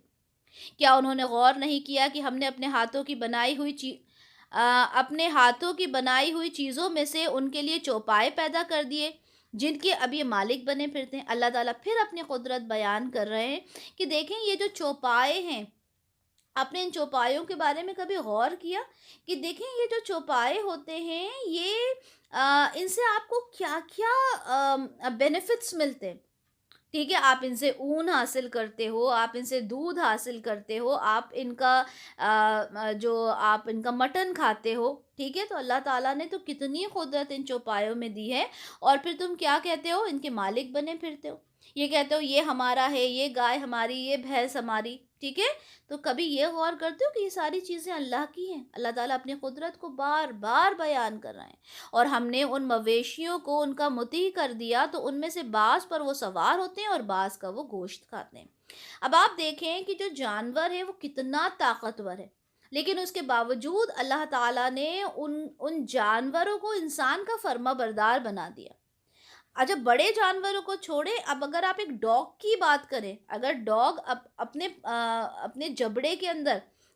کیا انہوں نے غور نہیں کیا کہ ہم نے اپنے ہاتھوں کی بنائی ہوئی چیزوں میں سے ان کے لیے چوپائے پیدا کر دیے جن کے اب یہ مالک بنے پھرتے ہیں. اللہ تعالیٰ پھر اپنی قدرت بیان کر رہے ہیں کہ دیکھیں یہ جو چوپائے ہیں، آپ نے ان چوپایوں کے بارے میں کبھی غور کیا کہ دیکھیں یہ جو چوپائے ہوتے ہیں یہ ان سے آپ کو کیا کیا بینیفٹس ملتے ہیں. ٹھیک ہے، آپ ان سے اون حاصل کرتے ہو، آپ ان سے دودھ حاصل کرتے ہو، آپ ان کا آپ ان کا مٹن کھاتے ہو. ٹھیک ہے، تو اللہ تعالیٰ نے تو کتنی قدرت ان چوپایوں میں دی ہے، اور پھر تم کیا کہتے ہو؟ ان کے مالک بنے پھرتے ہو. یہ کہتے ہو یہ ہمارا ہے، یہ گائے ہماری، یہ بھینس ہماری. ٹھیک ہے، تو کبھی یہ غور کرتے ہو کہ یہ ساری چیزیں اللہ کی ہیں؟ اللہ تعالیٰ اپنی قدرت کو بار بار بیان کر رہے ہیں. اور ہم نے ان مویشیوں کو ان کا مطیع کر دیا تو ان میں سے بعض پر وہ سوار ہوتے ہیں اور بعض کا وہ گوشت کھاتے ہیں. اب آپ دیکھیں کہ جو جانور ہے وہ کتنا طاقتور ہے، لیکن اس کے باوجود اللہ تعالیٰ نے ان جانوروں کو انسان کا فرما بردار بنا دیا. اچھا، بڑے جانوروں کو چھوڑے، اب اگر آپ ایک ڈاگ کی بات کریں، اگر ڈاگ اپنے جبڑے کے اندر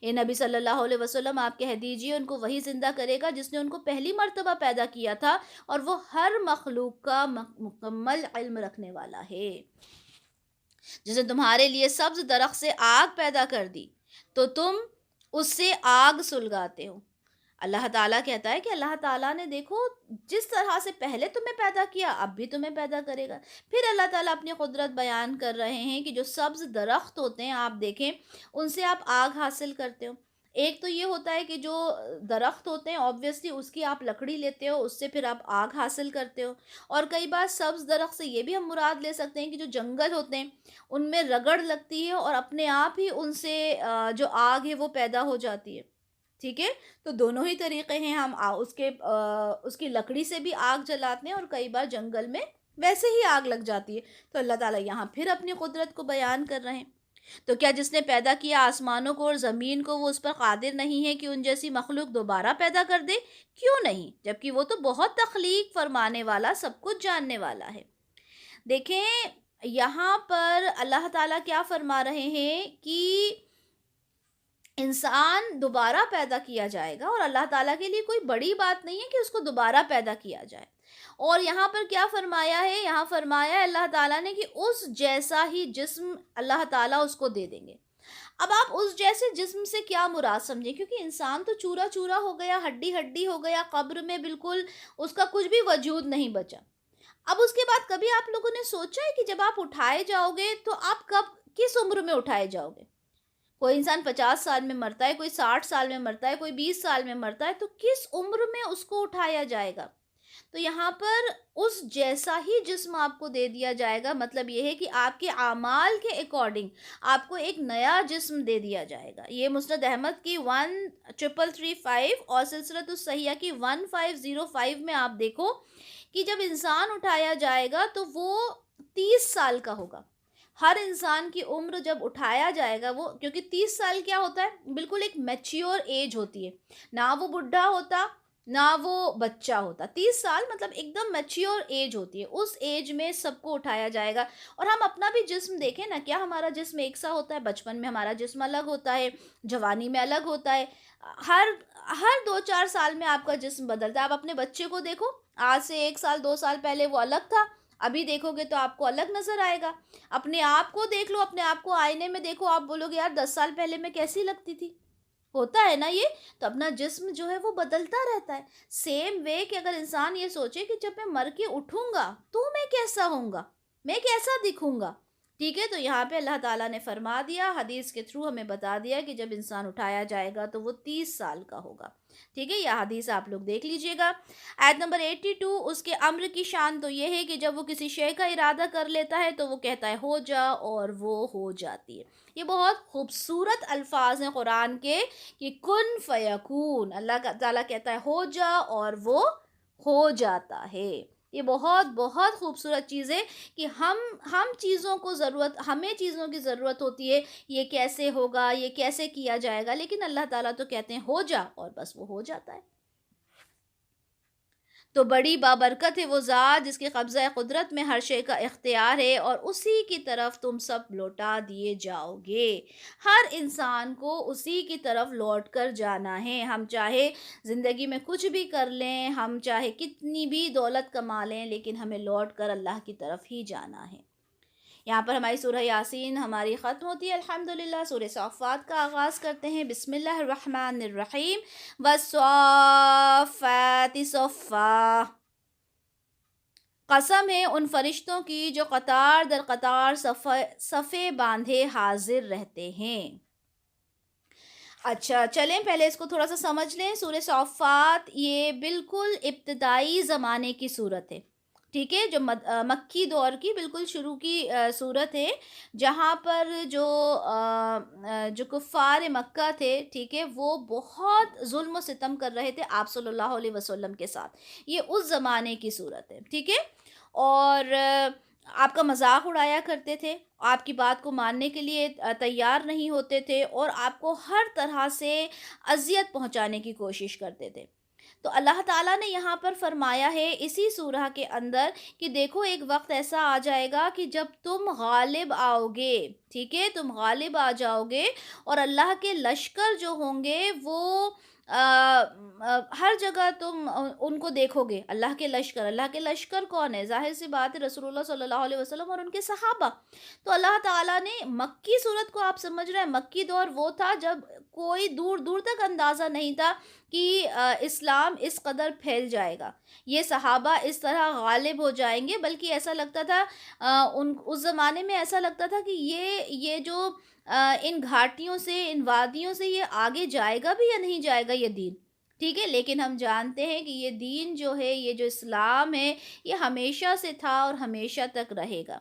اے نبی صلی اللہ علیہ وسلم آپ کہہ دیجئے ان کو وہی زندہ کرے گا جس نے ان کو پہلی مرتبہ پیدا کیا تھا، اور وہ ہر مخلوق کا مکمل علم رکھنے والا ہے۔ جس نے تمہارے لیے سبز درخت سے آگ پیدا کر دی تو تم اس سے آگ سلگاتے ہو۔ اللہ تعالیٰ کہتا ہے کہ اللہ تعالیٰ نے دیکھو جس طرح سے پہلے تمہیں پیدا کیا اب بھی تمہیں پیدا کرے گا۔ پھر اللہ تعالیٰ اپنی قدرت بیان کر رہے ہیں کہ جو سبز درخت ہوتے ہیں آپ دیکھیں ان سے آپ آگ حاصل کرتے ہو۔ ایک تو یہ ہوتا ہے کہ جو درخت ہوتے ہیں آبویسلی اس کی آپ لکڑی لیتے ہو، اس سے پھر آپ آگ حاصل کرتے ہو، اور کئی بار سبز درخت سے یہ بھی ہم مراد لے سکتے ہیں کہ جو جنگل ہوتے ہیں ان میں رگڑ لگتی ہے اور اپنے آپ ہی ان سے جو آگ ہے وہ پیدا ہو جاتی ہے، ٹھیک ہے۔ تو دونوں ہی طریقے ہیں، ہم اس کی لکڑی سے بھی آگ جلاتے ہیں اور کئی بار جنگل میں ویسے ہی آگ لگ جاتی ہے۔ تو اللہ تعالیٰ یہاں پھر اپنی قدرت کو بیان کر رہے ہیں۔ تو کیا جس نے پیدا کیا آسمانوں کو اور زمین کو وہ اس پر قادر نہیں ہے کہ ان جیسی مخلوق دوبارہ پیدا کر دے؟ کیوں نہیں، جبکہ وہ تو بہت تخلیق فرمانے والا، سب کچھ جاننے والا ہے۔ دیکھیں یہاں پر اللہ تعالیٰ کیا فرما رہے ہیں کہ انسان دوبارہ پیدا کیا جائے گا، اور اللہ تعالیٰ کے لیے کوئی بڑی بات نہیں ہے کہ اس کو دوبارہ پیدا کیا جائے۔ اور یہاں پر کیا فرمایا ہے، یہاں فرمایا ہے اللہ تعالیٰ نے کہ اس جیسا ہی جسم اللہ تعالیٰ اس کو دے دیں گے۔ اب آپ اس جیسے جسم سے کیا مراد سمجھیں، کیونکہ انسان تو چورا چورا ہو گیا، ہڈی ہڈی ہو گیا، قبر میں بالکل اس کا کچھ بھی وجود نہیں بچا۔ اب اس کے بعد کبھی آپ لوگوں نے سوچا ہے کہ جب آپ اٹھائے جاؤ گے تو آپ کب کس عمر میں اٹھائے جاؤ گے؟ کوئی انسان 50 سال میں مرتا ہے، کوئی 60 سال میں مرتا ہے، کوئی 20 سال میں مرتا ہے، تو کس عمر میں اس کو اٹھایا جائے گا؟ تو یہاں پر اس جیسا ہی جسم آپ کو دے دیا جائے گا، مطلب یہ ہے کہ آپ کے اعمال کے اکارڈنگ آپ کو ایک نیا جسم دے دیا جائے گا۔ یہ مسند احمد کی 1335 اور سلسلۃ الصحیحہ کی 1505 میں آپ دیکھو کہ جب انسان اٹھایا جائے گا تو وہ 30 سال کا ہوگا۔ ہر انسان کی عمر جب اٹھایا جائے گا، وہ کیونکہ 30 سال کیا ہوتا ہے، بالکل ایک میچیور ایج ہوتی ہے، نہ وہ بڈھا ہوتا نہ وہ بچہ ہوتا۔ 30 سال مطلب ایک دم میچیور ایج ہوتی ہے، اس ایج میں سب کو اٹھایا جائے گا۔ اور ہم اپنا بھی جسم دیکھیں نا، کیا ہمارا جسم ایک سا ہوتا ہے؟ بچپن میں ہمارا جسم الگ ہوتا ہے، جوانی میں الگ ہوتا ہے، ہر ہر 2-4 سال میں آپ کا جسم بدلتا ہے۔ آپ اپنے بچے کو دیکھو، آج سے 1 سال 2 سال پہلے وہ الگ تھا، ابھی دیکھو گے تو آپ کو الگ نظر آئے گا۔ اپنے آپ کو دیکھ لو، اپنے آپ کو آئینے میں دیکھو، آپ بولو گے یار 10 سال پہلے میں کیسی لگتی تھی، ہوتا ہے نا یہ۔ تو اپنا جسم جو ہے وہ بدلتا رہتا ہے۔ سیم وے کہ اگر انسان یہ سوچے کہ جب میں مر کے اٹھوں گا تو میں کیسا ہوں گا، میں کیسا دکھوں گا، ٹھیک ہے۔ تو یہاں پہ اللہ تعالیٰ نے فرما دیا، حدیث کے تھرو ہمیں بتا دیا کہ جب انسان اٹھایا جائے گا تو وہ 30 سال کا ہوگا، ٹھیک ہے۔ یہ حدیث آپ لوگ دیکھ لیجئے گا۔ آیت نمبر 82، اس کے امر کی شان تو یہ ہے کہ جب وہ کسی شے کا ارادہ کر لیتا ہے تو وہ کہتا ہے ہو جا، اور وہ ہو جاتی ہے۔ یہ بہت خوبصورت الفاظ ہیں قرآن کے کہ کن فیکون، اللہ تعالیٰ کہتا ہے ہو جا اور وہ ہو جاتا ہے۔ یہ بہت بہت خوبصورت چیز ہے کہ ہم چیزوں کو ہمیں چیزوں کی ضرورت ہوتی ہے، یہ کیسے ہوگا، یہ کیسے کیا جائے گا، لیکن اللہ تعالیٰ تو کہتے ہیں ہو جا اور بس وہ ہو جاتا ہے۔ تو بڑی بابرکت ہے وہ ذات جس کے قبضہ قدرت میں ہر شے کا اختیار ہے، اور اسی کی طرف تم سب لوٹا دیے جاؤ گے۔ ہر انسان کو اسی کی طرف لوٹ کر جانا ہے۔ ہم چاہے زندگی میں کچھ بھی کر لیں، ہم چاہے کتنی بھی دولت کما لیں، لیکن ہمیں لوٹ کر اللہ کی طرف ہی جانا ہے۔ یہاں پر ہماری سورہ یاسین ہماری ختم ہوتی ہے الحمدللہ۔ سورہ صافات کا آغاز کرتے ہیں، بسم اللہ الرحمن الرحیم، والصافات صفا، قسم ہے ان فرشتوں کی جو قطار در قطار صفے باندھے حاضر رہتے ہیں۔ اچھا چلیں پہلے اس کو تھوڑا سا سمجھ لیں۔ سورہ صافات یہ بالکل ابتدائی زمانے کی صورت ہے، ٹھیک ہے، جو مکی دور کی بالکل شروع کی صورت ہے، جہاں پر جو کفار مکہ تھے، ٹھیک ہے، وہ بہت ظلم و ستم کر رہے تھے آپ صلی اللہ علیہ وسلم کے ساتھ۔ یہ اس زمانے کی صورت ہے، ٹھیک ہے، اور آپ کا مذاق اڑایا کرتے تھے، آپ کی بات کو ماننے کے لیے تیار نہیں ہوتے تھے، اور آپ کو ہر طرح سے اذیت پہنچانے کی کوشش کرتے تھے۔ تو اللہ تعالیٰ نے یہاں پر فرمایا ہے اسی سورہ کے اندر کہ دیکھو ایک وقت ایسا آ جائے گا کہ جب تم غالب آؤ گے، ٹھیک ہے، تم غالب آ جاؤ گے اور اللہ کے لشکر جو ہوں گے وہ ہر جگہ تم ان کو دیکھو گے، اللہ کے لشکر کون ہے؟ ظاہر سی بات ہے رسول اللہ صلی اللہ علیہ وسلم اور ان کے صحابہ۔ تو اللہ تعالیٰ نے مکی صورت کو، آپ سمجھ رہے ہیں، مکی دور وہ تھا جب کوئی دور دور تک اندازہ نہیں تھا کہ اسلام اس قدر پھیل جائے گا، یہ صحابہ اس طرح غالب ہو جائیں گے، بلکہ ایسا لگتا تھا اس زمانے میں ایسا لگتا تھا کہ یہ جو ان گھاٹیوں سے، ان وادیوں سے یہ آگے جائے گا بھی یا نہیں جائے گا یہ دین، ٹھیک ہے، لیکن ہم جانتے ہیں کہ یہ دین جو ہے، یہ جو اسلام ہے، یہ ہمیشہ سے تھا اور ہمیشہ تک رہے گا۔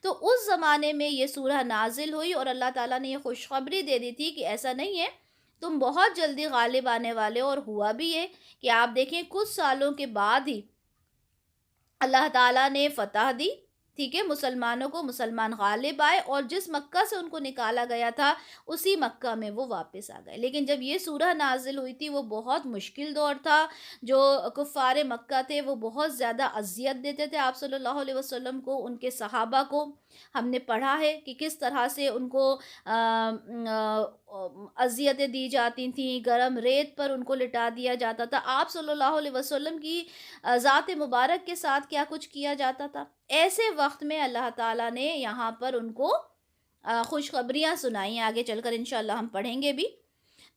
تو اس زمانے میں یہ سورہ نازل ہوئی اور اللہ تعالیٰ نے یہ خوشخبری دے دی تھی کہ ایسا نہیں ہے، تم بہت جلدی غالب آنے والے ہو، اور ہوا بھی ہے کہ آپ دیکھیں کچھ سالوں کے بعد ہی اللہ تعالیٰ نے فتح دی، ٹھیک ہے، مسلمانوں کو، مسلمان غالب آئے اور جس مکہ سے ان کو نکالا گیا تھا اسی مکہ میں وہ واپس آ گئے۔ لیکن جب یہ سورہ نازل ہوئی تھی وہ بہت مشکل دور تھا، جو کفار مکہ تھے وہ بہت زیادہ اذیت دیتے تھے آپ صلی اللہ علیہ وسلم کو، ان کے صحابہ کو۔ ہم نے پڑھا ہے کہ کس طرح سے ان کو اذیتیں دی جاتی تھیں، گرم ریت پر ان کو لٹا دیا جاتا تھا، آپ صلی اللہ علیہ وسلم کی ذات مبارک کے ساتھ کیا کچھ کیا جاتا تھا۔ ایسے وقت میں اللہ تعالیٰ نے یہاں پر ان کو خوشخبریاں سنائیں، آگے چل کر انشاءاللہ ہم پڑھیں گے بھی۔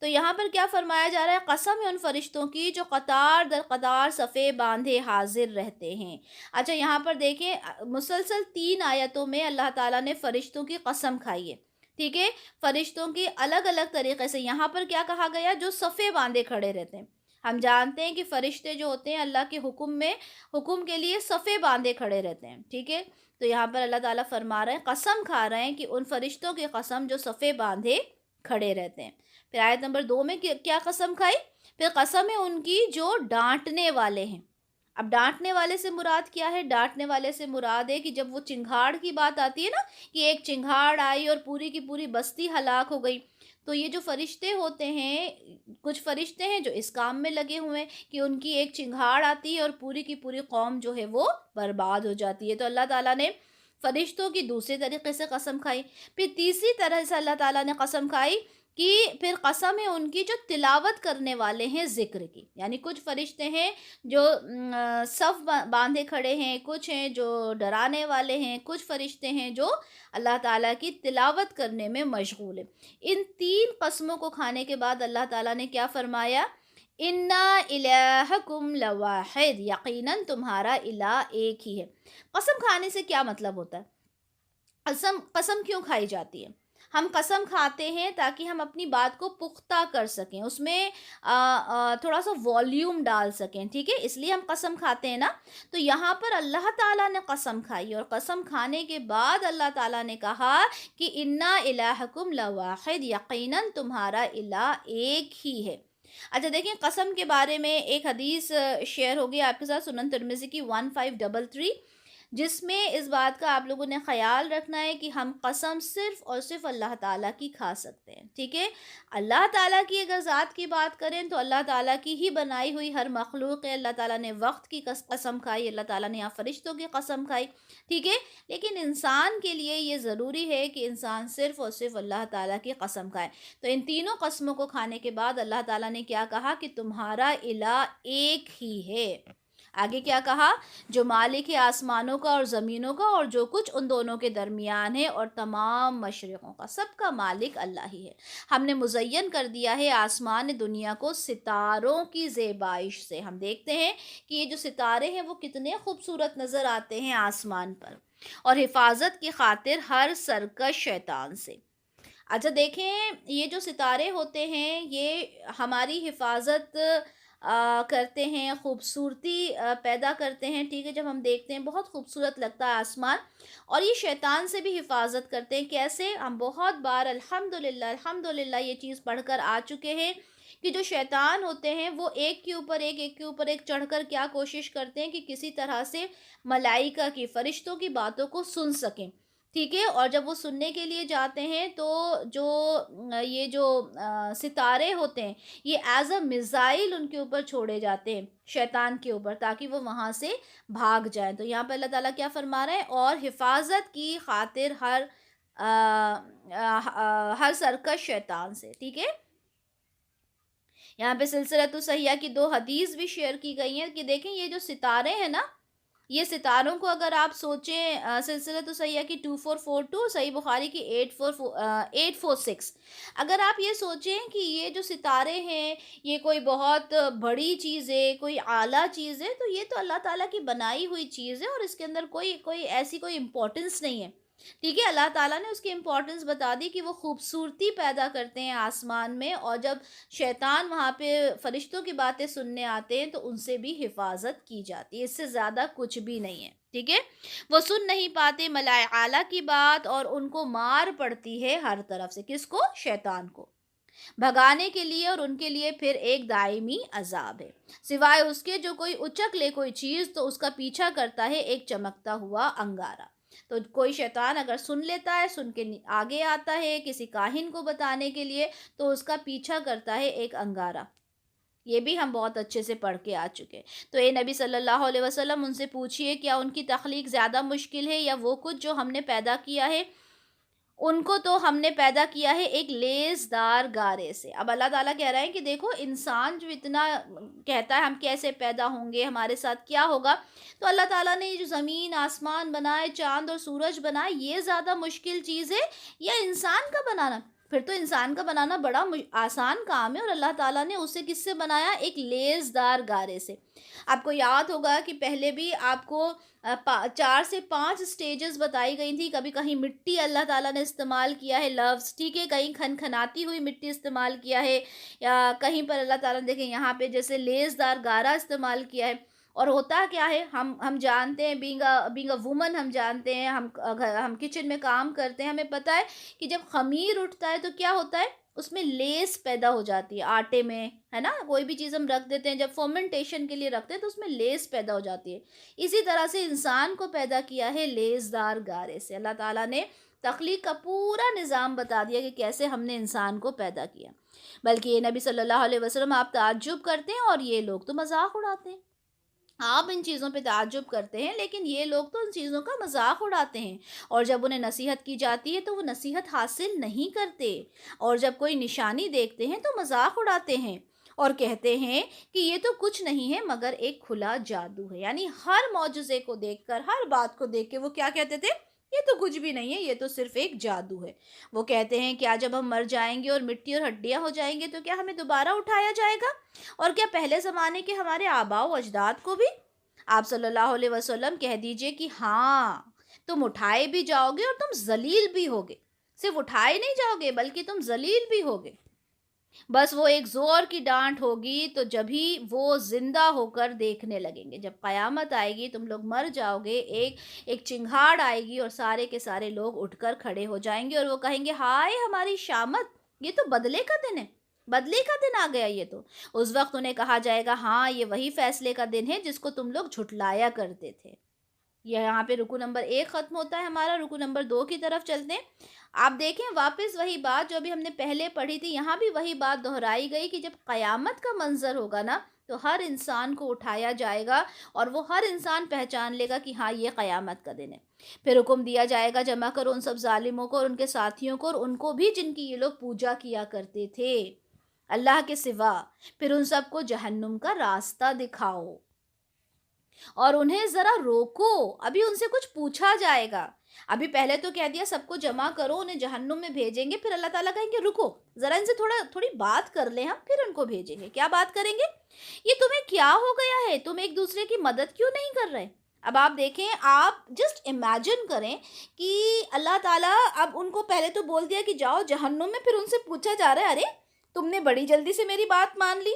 تو یہاں پر کیا فرمایا جا رہا ہے؟ قسم ہے ان فرشتوں کی جو قطار در قطار صفے باندھے حاضر رہتے ہیں۔ اچھا یہاں پر دیکھیں مسلسل 3 آیتوں میں اللہ تعالیٰ نے فرشتوں کی قسم کھائی ہے، ٹھیک ہے، فرشتوں کی الگ الگ طریقے سے۔ یہاں پر کیا کہا گیا؟ جو صفے باندھے کھڑے رہتے ہیں۔ ہم جانتے ہیں کہ فرشتے جو ہوتے ہیں اللہ کے حکم کے لیے صفے باندھے کھڑے رہتے ہیں، ٹھیک ہے۔ تو یہاں پر اللہ تعالیٰ فرما رہے ہیں، قسم کھا رہے ہیں کہ ان فرشتوں کی قسم جو صفے باندھے کھڑے رہتے ہیں۔ پھر آیت نمبر 2 میں کیا قسم کھائی؟ پھر قسم ہے ان کی جو ڈانٹنے والے ہیں۔ اب ڈانٹنے والے سے مراد کیا ہے؟ ڈانٹنے والے سے مراد ہے کہ جب وہ چنگھاڑ کی بات آتی ہے نا، کہ ایک چنگھاڑ آئی اور پوری کی پوری بستی ہلاک ہو گئی، تو یہ جو فرشتے ہوتے ہیں، کچھ فرشتے ہیں جو اس کام میں لگے ہوئے ہیں کہ ان کی ایک چنگھاڑ آتی ہے اور پوری کی پوری قوم جو ہے وہ برباد ہو جاتی ہے۔ تو اللہ تعالیٰ نے فرشتوں کی دوسرے طریقے سے قسم کھائی۔ پھر تیسری طرح سے اللہ تعالیٰ نے قسم کھائی کہ پھر قسم ہے ان کی جو تلاوت کرنے والے ہیں ذکر کی، یعنی کچھ فرشتے ہیں جو صف باندھے کھڑے ہیں، کچھ ہیں جو ڈرانے والے ہیں، کچھ فرشتے ہیں جو اللہ تعالیٰ کی تلاوت کرنے میں مشغول ہیں۔ ان 3 قسموں کو کھانے کے بعد اللہ تعالیٰ نے کیا فرمایا؟ اِنَّا إِلَٰهَكُمْ لَوَاحِدٌ، یقیناً تمہارا الہ ایک ہی ہے۔ قسم کھانے سے کیا مطلب ہوتا ہے؟ قسم کیوں کھائی جاتی ہے؟ ہم قسم کھاتے ہیں تاکہ ہم اپنی بات کو پختہ کر سکیں، اس میں تھوڑا سا والیوم ڈال سکیں، ٹھیک ہے، اس لیے ہم قسم کھاتے ہیں نا۔ تو یہاں پر اللہ تعالیٰ نے قسم کھائی اور قسم کھانے کے بعد اللہ تعالیٰ نے کہا کہ اِنَّا إِلَٰهَكُمْ لَوَاحِدٌ، یقیناً تمہارا الہ ایک ہی ہے۔ اچھا دیکھیں قسم کے بارے میں ایک حدیث شیئر ہوگی آپ کے ساتھ، سنن ترمذی کی 1533، جس میں اس بات کا آپ لوگوں نے خیال رکھنا ہے کہ ہم قسم صرف اور صرف اللہ تعالیٰ کی کھا سکتے ہیں، ٹھیک ہے۔ اللہ تعالیٰ کی اگر ذات کی بات کریں تو اللہ تعالیٰ کی ہی بنائی ہوئی ہر مخلوق ہے، اللہ تعالیٰ نے وقت کی قسم کھائی، اللہ تعالیٰ نے یہاں فرشتوں کی قسم کھائی، ٹھیک ہے، لیکن انسان کے لیے یہ ضروری ہے کہ انسان صرف اور صرف اللہ تعالیٰ کی قسم کھائے۔ تو ان تینوں قسموں کو کھانے کے بعد اللہ تعالیٰ نے کیا کہا کہ تمہارا الہ ایک ہی ہے۔ آگے کیا کہا؟ جو مالک ہے آسمانوں کا اور زمینوں کا اور جو کچھ ان دونوں کے درمیان ہے اور تمام مشرقوں کا، سب کا مالک اللہ ہی ہے۔ ہم نے مزین کر دیا ہے آسمان دنیا کو ستاروں کی زیبائش سے۔ ہم دیکھتے ہیں کہ یہ جو ستارے ہیں وہ کتنے خوبصورت نظر آتے ہیں آسمان پر، اور حفاظت کی خاطر ہر سرکش شیطان سے۔ اچھا دیکھیں یہ جو ستارے ہوتے ہیں یہ ہماری حفاظت کرتے ہیں، خوبصورتی پیدا کرتے ہیں، ٹھیک ہے، جب ہم دیکھتے ہیں بہت خوبصورت لگتا ہے آسمان، اور یہ شیطان سے بھی حفاظت کرتے ہیں۔ کیسے؟ ہم بہت بار الحمدللہ یہ چیز پڑھ کر آ چکے ہیں کہ جو شیطان ہوتے ہیں وہ ایک کے اوپر ایک چڑھ کر کیا کوشش کرتے ہیں کہ کسی طرح سے ملائکہ کی، فرشتوں کی باتوں کو سن سکیں، ٹھیک ہے، اور جب وہ سننے کے لیے جاتے ہیں تو جو یہ جو ستارے ہوتے ہیں یہ ایز اے میزائل ان کے اوپر چھوڑے جاتے ہیں، شیطان کے اوپر، تاکہ وہ وہاں سے بھاگ جائیں۔ تو یہاں پہ اللہ تعالیٰ کیا فرما رہے ہیں، اور حفاظت کی خاطر ہر سرکش شیطان سے، ٹھیک ہے۔ یہاں پہ سلسلۃ الصحیحہ کی 2 حدیث بھی شیئر کی گئی ہیں کہ دیکھیں یہ جو ستارے ہیں نا، یہ ستاروں کو اگر آپ سوچیں، سلسلۃ الصحیحہ کی 2442، صحیح بخاری کی 846، اگر آپ یہ سوچیں کہ یہ جو ستارے ہیں یہ کوئی بہت بڑی چیز ہے، کوئی اعلیٰ چیز ہے، تو یہ تو اللہ تعالیٰ کی بنائی ہوئی چیز ہے، اور اس کے اندر کوئی ایسی کوئی امپورٹنس نہیں ہے، ٹھیک ہے۔ اللہ تعالیٰ نے اس کی امپورٹنس بتا دی کہ وہ خوبصورتی پیدا کرتے ہیں آسمان میں، اور جب شیطان وہاں پہ فرشتوں کی باتیں سننے آتے ہیں تو ان سے بھی حفاظت کی جاتی ہے، اس سے زیادہ کچھ بھی نہیں ہے، ٹھیک ہے۔ وہ سن نہیں پاتے ملائے اعلیٰ کی بات، اور ان کو مار پڑتی ہے ہر طرف سے، کس کو؟ شیطان کو، بھگانے کے لیے، اور ان کے لیے پھر ایک دائمی عذاب ہے، سوائے اس کے جو کوئی اچک لے کوئی چیز تو اس کا پیچھا کرتا ہے ایک چمکتا ہوا انگارہ۔ تو کوئی شیطان اگر سن لیتا ہے، سن کے آگے آتا ہے کسی کاہن کو بتانے کے لیے، تو اس کا پیچھا کرتا ہے ایک انگارہ۔ یہ بھی ہم بہت اچھے سے پڑھ کے آ چکے۔ تو اے نبی صلی اللہ علیہ وسلم ان سے پوچھئے کیا ان کی تخلیق زیادہ مشکل ہے یا وہ کچھ جو ہم نے پیدا کیا ہے؟ ان کو تو ہم نے پیدا کیا ہے ایک لیس دار گارے سے۔ اب اللہ تعالیٰ کہہ رہے ہیں کہ دیکھو انسان جو اتنا کہتا ہے ہم کیسے پیدا ہوں گے، ہمارے ساتھ کیا ہوگا، تو اللہ تعالیٰ نے یہ جو زمین آسمان بنائے، چاند اور سورج بنائے، یہ زیادہ مشکل چیز ہے یا انسان کا بنانا؟ پھر تو انسان کا بنانا بڑا آسان کام ہے، اور اللہ تعالیٰ نے اسے کس سے بنایا؟ ایک لیس دار گارے سے۔ آپ کو یاد ہوگا کہ پہلے بھی آپ کو 4 سے 5 سٹیجز بتائی گئی تھی، کبھی کہیں مٹی اللہ تعالیٰ نے استعمال کیا ہے لفظ، ٹھیک ہے، کہیں کھنکھناتی ہوئی مٹی استعمال کیا ہے، یا کہیں پر اللہ تعالیٰ نے دیکھیں یہاں پہ جیسے لیس دار گارا استعمال کیا ہے۔ اور ہوتا کیا ہے، ہم جانتے ہیں، بینگ اے وومن ہم جانتے ہیں، ہم کچن میں کام کرتے ہیں، ہمیں پتہ ہے کہ جب خمیر اٹھتا ہے تو کیا ہوتا ہے، اس میں لیس پیدا ہو جاتی ہے آٹے میں، ہے نا، کوئی بھی چیز ہم رکھ دیتے ہیں جب فرمنٹیشن کے لیے رکھتے ہیں تو اس میں لیس پیدا ہو جاتی ہے۔ اسی طرح سے انسان کو پیدا کیا ہے لیس دار گارے سے۔ اللہ تعالیٰ نے تخلیق کا پورا نظام بتا دیا کہ کیسے ہم نے انسان کو پیدا کیا، بلکہ یہ نبی صلی اللہ علیہ وسلم آپ تعجب کرتے ہیں اور یہ لوگ تو مذاق اڑاتے ہیں۔ آپ ان چیزوں پہ تعجب کرتے ہیں لیکن یہ لوگ تو ان چیزوں کا مذاق اڑاتے ہیں، اور جب انہیں نصیحت کی جاتی ہے تو وہ نصیحت حاصل نہیں کرتے، اور جب کوئی نشانی دیکھتے ہیں تو مذاق اڑاتے ہیں اور کہتے ہیں کہ یہ تو کچھ نہیں ہے مگر ایک کھلا جادو ہے۔ یعنی ہر معجزے کو دیکھ کر، ہر بات کو دیکھ کے وہ کیا کہتے تھے؟ یہ تو کچھ بھی نہیں ہے، یہ تو صرف ایک جادو ہے۔ وہ کہتے ہیں کیا جب ہم مر جائیں گے اور مٹی اور ہڈیاں ہو جائیں گے تو کیا ہمیں دوبارہ اٹھایا جائے گا؟ اور کیا پہلے زمانے کے ہمارے آباء و اجداد کو بھی؟ آپ صلی اللہ علیہ وسلم کہہ دیجئے کہ ہاں، تم اٹھائے بھی جاؤ گے اور تم ذلیل بھی ہوگے، صرف اٹھائے نہیں جاؤ گے بلکہ تم ذلیل بھی ہوگے۔ بس وہ ایک زور کی ڈانٹ ہوگی تو جبھی وہ زندہ ہو کر دیکھنے لگیں گے، جب قیامت آئے گی تم لوگ مر جاؤ گے، ایک چنگھاڑ آئے گی اور سارے کے سارے لوگ اٹھ کر کھڑے ہو جائیں گے اور وہ کہیں گے ہائے ہماری شامت، یہ تو بدلے کا دن ہے، بدلے کا دن آ گیا یہ تو۔ اس وقت انہیں کہا جائے گا ہاں یہ وہی فیصلے کا دن ہے جس کو تم لوگ جھٹلایا کرتے تھے۔ یہ یہاں پہ رکو نمبر 1 ختم ہوتا ہے ہمارا، رکو نمبر 2 کی طرف چلتے ہیں۔ آپ دیکھیں واپس وہی بات جو ابھی ہم نے پہلے پڑھی تھی، یہاں بھی وہی بات دہرائی گئی کہ جب قیامت کا منظر ہوگا نا تو ہر انسان کو اٹھایا جائے گا اور وہ ہر انسان پہچان لے گا کہ ہاں یہ قیامت کا دن ہے۔ پھر حکم دیا جائے گا جمع کرو ان سب ظالموں کو اور ان کے ساتھیوں کو اور ان کو بھی جن کی یہ لوگ پوجا کیا کرتے تھے اللہ کے سوا، پھر ان سب کو جہنم کا راستہ دکھاؤ اور انہیں ذرا روکو۔ ابھی ان سے کچھ پوچھا جائے گا، ابھی پہلے تو کہہ دیا سب کو جمع کرو، انہیں جہنم میں بھیجیں گے، پھر اللہ تعالیٰ کہیں گے رکو ذرا ان سے تھوڑی بات کر لیں ہم، پھر ان کو بھیجیں گے۔ کیا بات کریں گے؟ یہ تمہیں کیا ہو گیا ہے، تم ایک دوسرے کی مدد کیوں نہیں کر رہے؟ اب آپ دیکھیں، آپ جسٹ امیجن کریں کہ اللہ تعالیٰ اب ان کو پہلے تو بول دیا کہ جاؤ جہنم میں، پھر ان سے پوچھا جا رہا ہے ارے تم نے بڑی جلدی سے میری بات مان لی،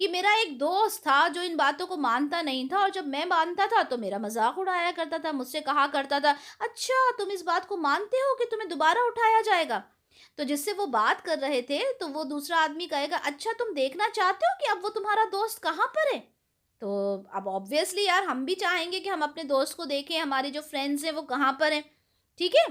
کہ میرا ایک دوست تھا جو ان باتوں کو مانتا نہیں تھا، اور جب میں مانتا تھا تو میرا مذاق اڑایا کرتا تھا، مجھ سے کہا کرتا تھا اچھا تم اس بات کو مانتے ہو کہ تمہیں دوبارہ اٹھایا جائے گا؟ تو جس سے وہ بات کر رہے تھے تو وہ دوسرا آدمی کہے گا اچھا تم دیکھنا چاہتے ہو کہ اب وہ تمہارا دوست کہاں پر ہے؟ تو اب آبویسلی یار ہم بھی چاہیں گے کہ ہم اپنے دوست کو دیکھیں، ہماری جو فرینڈز ہیں وہ کہاں پر ہیں، ٹھیک ہے؟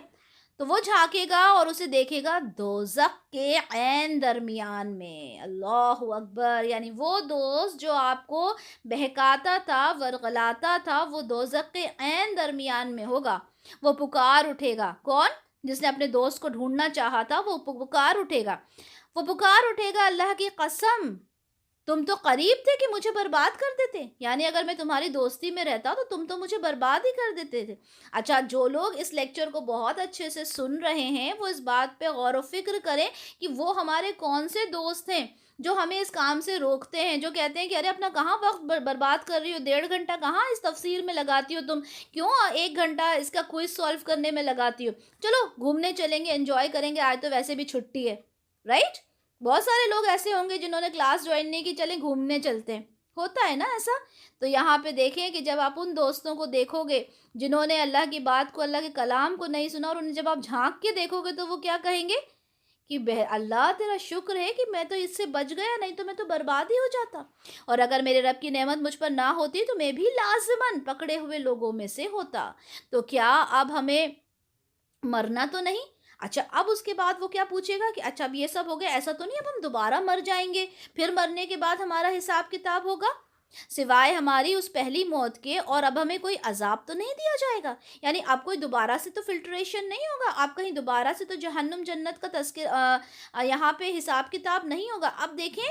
تو وہ جھانکے گا اور اسے دیکھے گا دوزخ کے عین درمیان میں، اللہ اکبر! یعنی وہ دوست جو آپ کو بہکاتا تھا، ورغلاتا تھا، وہ دوزخ کے عین درمیان میں ہوگا۔ وہ پکار اٹھے گا، کون؟ جس نے اپنے دوست کو ڈھونڈنا چاہا تھا، وہ پکار اٹھے گا، وہ پکار اٹھے گا اللہ کی قسم تم تو قریب تھے کہ مجھے برباد کر دیتے، یعنی اگر میں تمہاری دوستی میں رہتا تو تم تو مجھے برباد ہی کر دیتے تھے۔ اچھا، جو لوگ اس لیکچر کو بہت اچھے سے سن رہے ہیں وہ اس بات پہ غور و فکر کریں کہ وہ ہمارے کون سے دوست ہیں جو ہمیں اس کام سے روکتے ہیں، جو کہتے ہیں کہ ارے اپنا کہاں وقت برباد کر رہی ہو، 1.5 گھنٹہ کہاں اس تفسیر میں لگاتی ہو تم، کیوں 1 گھنٹہ اس کا کوئز سالو کرنے میں لگاتی ہو، چلو گھومنے چلیں گے، انجوائے کریں گے، آج تو ویسے بھی چھٹی ہے، رائٹ؟ بہت سارے لوگ ایسے ہوں گے جنہوں نے کلاس جوائن نہیں کی، چلیں گھومنے چلتے ہیں، ہوتا ہے نا ایسا؟ تو یہاں پہ دیکھیں کہ جب آپ ان دوستوں کو دیکھو گے جنہوں نے اللہ کی بات کو، اللہ کے کلام کو نہیں سنا، اور انہیں جب آپ جھانک کے دیکھو گے تو وہ کیا کہیں گے کہ اللہ تیرا شکر ہے کہ میں تو اس سے بچ گیا، نہیں تو میں تو برباد ہی ہو جاتا، اور اگر میرے رب کی نعمت مجھ پر نہ ہوتی تو میں بھی لازماً پکڑے ہوئے لوگوں میں سے ہوتا۔ تو کیا اب ہمیں مرنا تو نہیں؟ اچھا، اب اس کے بعد وہ کیا پوچھے گا کہ اچھا اب یہ سب ہو گیا، ایسا تو نہیں اب ہم دوبارہ مر جائیں گے، پھر مرنے کے بعد ہمارا حساب کتاب ہوگا سوائے ہماری اس پہلی موت کے، اور اب ہمیں کوئی عذاب تو نہیں دیا جائے گا؟ یعنی اب کوئی دوبارہ سے تو فلٹریشن نہیں ہوگا، آپ کہیں دوبارہ سے تو جہنم جنت کا تذکر یہاں پہ حساب کتاب نہیں ہوگا۔ اب دیکھیں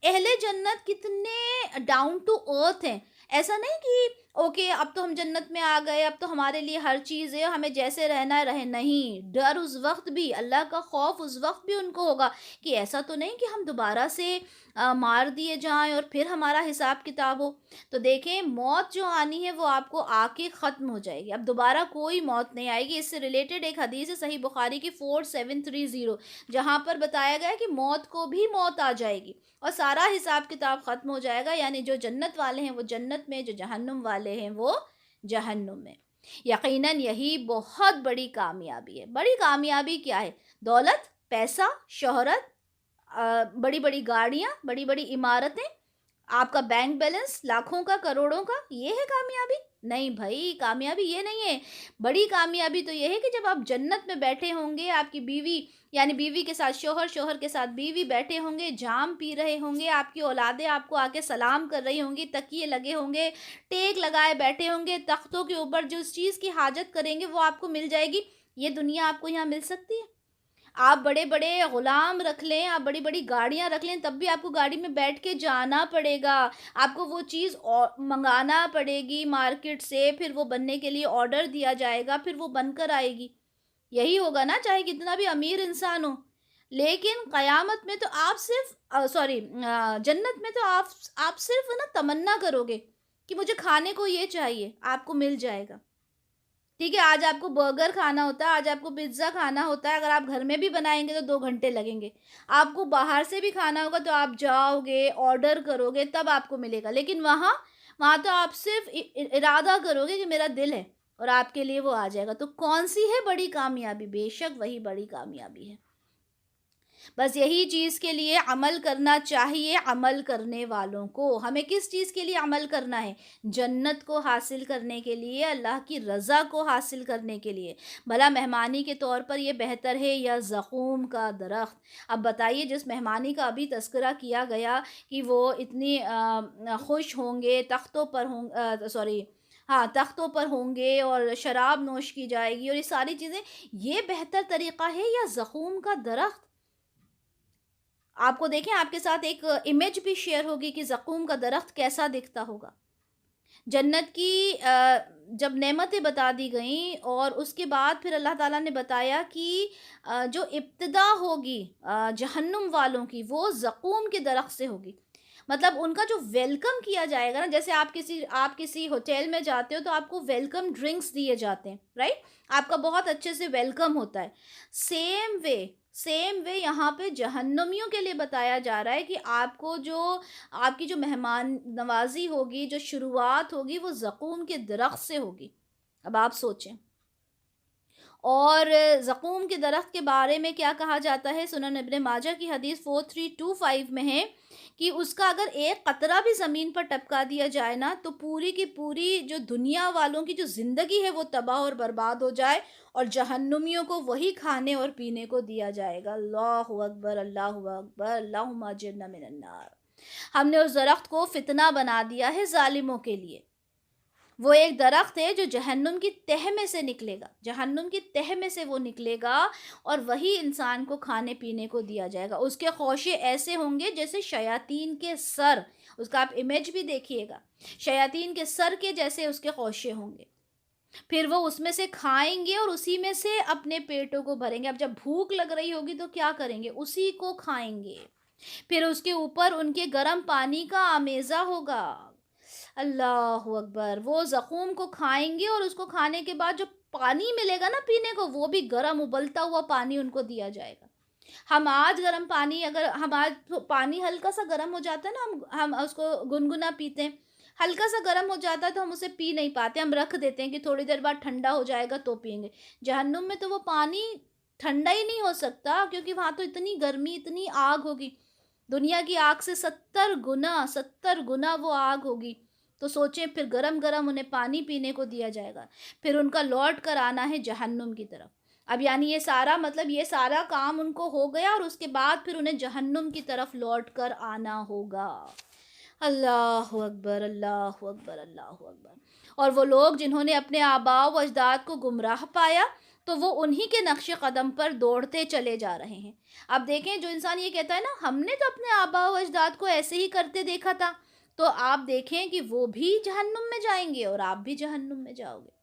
اہل جنت کتنے ڈاؤن ٹو ارتھ ہیں، ایسا نہیں کہ اوکے اب تو ہم جنت میں آ گئے، اب تو ہمارے لیے ہر چیز ہے، ہمیں جیسے رہنا ہے رہے، نہیں، ڈر اس وقت بھی، اللہ کا خوف اس وقت بھی ان کو ہوگا کہ ایسا تو نہیں کہ ہم دوبارہ سے مار دیے جائیں اور پھر ہمارا حساب کتاب ہو۔ تو دیکھیں موت جو آنی ہے وہ آپ کو آ کے ختم ہو جائے گی، اب دوبارہ کوئی موت نہیں آئے گی۔ اس سے ریلیٹڈ ایک حدیث ہے صحیح بخاری کی 4730، جہاں پر بتایا گیا ہے کہ موت کو بھی موت آ جائے گی اور سارا حساب کتاب ختم ہو جائے گا، یعنی جو جنت والے ہیں وہ جنت میں، جو جہنم والے ہیں وہ جہنم میں۔ یقیناً یہی بہت بڑی کامیابی ہے۔ بڑی کامیابی کیا ہے؟ دولت، پیسہ، شہرت، بڑی بڑی گاڑیاں، بڑی بڑی عمارتیں، آپ کا بینک بیلنس لاکھوں کا، کروڑوں کا، یہ ہے کامیابی؟ نہیں بھائی، کامیابی یہ نہیں ہے۔ بڑی کامیابی تو یہ ہے کہ جب آپ جنت میں بیٹھے ہوں گے، آپ کی بیوی یعنی بیوی کے ساتھ شوہر، شوہر کے ساتھ بیوی بیٹھے ہوں گے، جام پی رہے ہوں گے، آپ کی اولادیں آپ کو آ کے سلام کر رہی ہوں گی، تکیے لگے ہوں گے، ٹیک لگائے بیٹھے ہوں گے، تختوں کے اوپر جو اس چیز کی حاجت کریں گے وہ آپ کو مل جائے گی۔ یہ دنیا آپ کو یہاں مل سکتی ہے؟ آپ بڑے بڑے غلام رکھ لیں، آپ بڑی بڑی گاڑیاں رکھ لیں، تب بھی آپ کو گاڑی میں بیٹھ کے جانا پڑے گا، آپ کو وہ چیز منگانا پڑے گی مارکیٹ سے، پھر وہ بننے کے لیے آرڈر دیا جائے گا، پھر وہ بن کر آئے گی۔ یہی ہوگا نا، چاہے کتنا بھی امیر انسان ہو۔ لیکن قیامت میں تو آپ صرف جنت میں تو آپ صرف نا تمنا کرو گے کہ مجھے کھانے کو یہ چاہیے، آپ کو مل جائے گا، ٹھیک ہے؟ آج آپ کو برگر کھانا ہوتا ہے، آج آپ کو پیزا کھانا ہوتا ہے، اگر آپ گھر میں بھی بنائیں گے تو 2 گھنٹے لگیں گے۔ آپ کو باہر سے بھی کھانا ہوگا تو آپ جاؤ گے، آرڈر کرو گے، تب آپ کو ملے گا۔ لیکن وہاں تو آپ صرف ارادہ کرو گے کہ میرا دل ہے، اور آپ کے لیے وہ آ جائے گا۔ تو کون سی ہے بڑی کامیابی؟ بے شک وہی بڑی کامیابی ہے۔ بس یہی چیز کے لیے عمل کرنا چاہیے عمل کرنے والوں کو۔ ہمیں کس چیز کے لیے عمل کرنا ہے؟ جنت کو حاصل کرنے کے لیے، اللہ کی رضا کو حاصل کرنے کے لیے۔ بھلا مہمانی کے طور پر یہ بہتر ہے یا زقوم کا درخت؟ اب بتائیے، جس مہمانی کا ابھی تذکرہ کیا گیا کہ وہ اتنی خوش ہوں گے، تختوں پر ہوں گے اور شراب نوش کی جائے گی اور یہ ساری چیزیں، یہ بہتر طریقہ ہے یا زقوم کا درخت؟ آپ کو دیکھیں، آپ کے ساتھ ایک امیج بھی شیئر ہوگی کہ زقوم کا درخت کیسا دکھتا ہوگا۔ جنت کی جب نعمتیں بتا دی گئیں اور اس کے بعد پھر اللہ تعالیٰ نے بتایا کہ جو ابتدا ہوگی جہنم والوں کی وہ زقوم کے درخت سے ہوگی۔ مطلب ان کا جو ویلکم کیا جائے گا نا، جیسے آپ کسی ہوٹل میں جاتے ہو تو آپ کو ویلکم ڈرنکس دیے جاتے ہیں، رائٹ؟ آپ کا بہت اچھے سے ویلکم ہوتا ہے. سیم وے یہاں پہ جہنمیوں کے لیے بتایا جا رہا ہے کہ آپ کی جو مہمان نوازی ہوگی، جو شروعات ہوگی، وہ زقوم کے درخت سے ہوگی. اب آپ سوچیں. اور زقوم کے درخت کے بارے میں کیا کہا جاتا ہے؟ سنن ابن ماجہ کی حدیث 4325 میں ہے کہ اس کا اگر ایک قطرہ بھی زمین پر ٹپکا دیا جائے نا، تو پوری کی پوری جو دنیا والوں کی جو زندگی ہے وہ تباہ اور برباد ہو جائے، اور جہنمیوں کو وہی کھانے اور پینے کو دیا جائے گا. اللہ اکبر، اللہ اکبر، اللہم اجرنا من النار. ہم نے اس درخت کو فتنہ بنا دیا ہے ظالموں کے لیے. وہ ایک درخت ہے جو جہنم کی تہ میں سے نکلے گا، جہنم کی تہ میں سے وہ نکلے گا، اور وہی انسان کو کھانے پینے کو دیا جائے گا. اس کے خوشے ایسے ہوں گے جیسے شیاطین کے سر. اس کا آپ امیج بھی دیکھیے گا، شیاطین کے سر کے جیسے اس کے خوشے ہوں گے. پھر وہ اس میں سے کھائیں گے اور اسی میں سے اپنے پیٹوں کو بھریں گے. اب جب بھوک لگ رہی ہوگی تو کیا کریں گے؟ اسی کو کھائیں گے. پھر اس کے اوپر ان کے گرم پانی کا آمیزہ ہوگا. اللہ اکبر. وہ زقوم کو کھائیں گے اور اس کو کھانے کے بعد جو پانی ملے گا نا پینے کو، وہ بھی گرم ابلتا ہوا پانی ان کو دیا جائے گا. ہم آج گرم پانی، اگر ہم آج پانی ہلکا سا گرم ہو جاتا ہے نا، ہم اس کو گنگنا پیتے ہیں. ہلکا سا گرم ہو جاتا ہے تو ہم اسے پی نہیں پاتے، ہم رکھ دیتے ہیں کہ تھوڑی دیر بعد ٹھنڈا ہو جائے گا تو پئیں گے. جہنم میں تو وہ پانی ٹھنڈا ہی نہیں ہو سکتا، کیونکہ وہاں تو اتنی گرمی، اتنی آگ ہوگی. دنیا کی آگ سے 70 گنا وہ آگ ہوگی. تو سوچیں، پھر گرم گرم انہیں پانی پینے کو دیا جائے گا. پھر ان کا لوٹ کر آنا ہے جہنم کی طرف. اب یعنی یہ سارا کام ان کو ہو گیا، اور اس کے بعد پھر انہیں جہنم کی طرف لوٹ کر آنا ہوگا. اللہ اکبر، اللہ اکبر، اللہ اکبر. اور وہ لوگ جنہوں نے اپنے آباء و اجداد کو گمراہ پایا، تو وہ انہی کے نقش قدم پر دوڑتے چلے جا رہے ہیں. اب دیکھیں، جو انسان یہ کہتا ہے نا ہم نے تو اپنے آباء و اجداد کو ایسے ہی کرتے دیکھا تھا، تو آپ دیکھیں کہ وہ بھی جہنم میں جائیں گے اور آپ بھی جہنم میں جاؤ گے.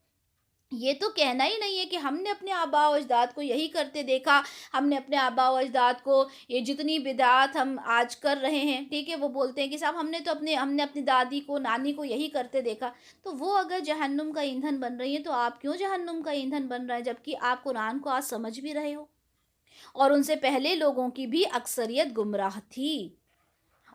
یہ تو کہنا ہی نہیں ہے کہ ہم نے اپنے آباء و اجداد کو یہی کرتے دیکھا، ہم نے اپنے آباء و اجداد کو، یہ جتنی بدعات ہم آج کر رہے ہیں، ٹھیک ہے، وہ بولتے ہیں کہ صاحب ہم نے اپنی دادی کو، نانی کو یہی کرتے دیکھا. تو وہ اگر جہنم کا ایندھن بن رہی ہیں تو آپ کیوں جہنم کا ایندھن بن رہا ہے، جبکہ آپ قرآن کو آج سمجھ بھی رہے ہو؟ اور ان سے پہلے لوگوں کی بھی اکثریت گمراہ تھی،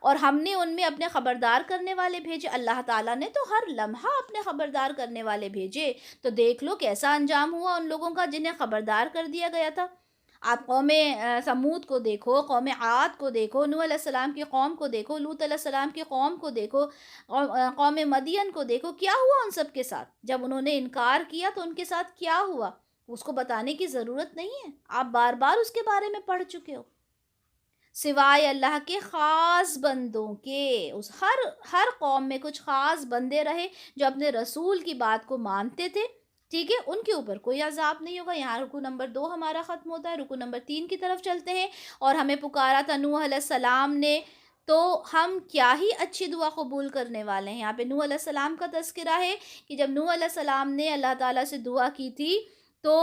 اور ہم نے ان میں اپنے خبردار کرنے والے بھیجے. اللہ تعالیٰ نے تو ہر لمحہ اپنے خبردار کرنے والے بھیجے. تو دیکھ لو کیسا انجام ہوا ان لوگوں کا جنہیں خبردار کر دیا گیا تھا. آپ قوم سمود کو دیکھو، قوم عاد کو دیکھو، نوح علیہ السلام کی قوم کو دیکھو، لوط علیہ السلام کی قوم کو دیکھو، قوم مدین کو دیکھو. کیا ہوا ان سب کے ساتھ؟ جب انہوں نے انکار کیا تو ان کے ساتھ کیا ہوا؟ اس کو بتانے کی ضرورت نہیں ہے، آپ بار بار اس کے بارے میں پڑھ چکے ہو. سوائے اللہ کے خاص بندوں کے، اس ہر قوم میں کچھ خاص بندے رہے جو اپنے رسول کی بات کو مانتے تھے. ٹھیک ہے، ان کے اوپر کوئی عذاب نہیں ہوگا. یہاں رکو نمبر 2 ہمارا ختم ہوتا ہے. رکو نمبر 3 کی طرف چلتے ہیں. اور ہمیں پکارا تھا نوح علیہ السلام نے، تو ہم کیا ہی اچھی دعا قبول کرنے والے ہیں. یہاں پہ نوح علیہ السلام کا تذکرہ ہے کہ جب نوح علیہ السلام نے اللہ تعالیٰ سے دعا کی تھی، تو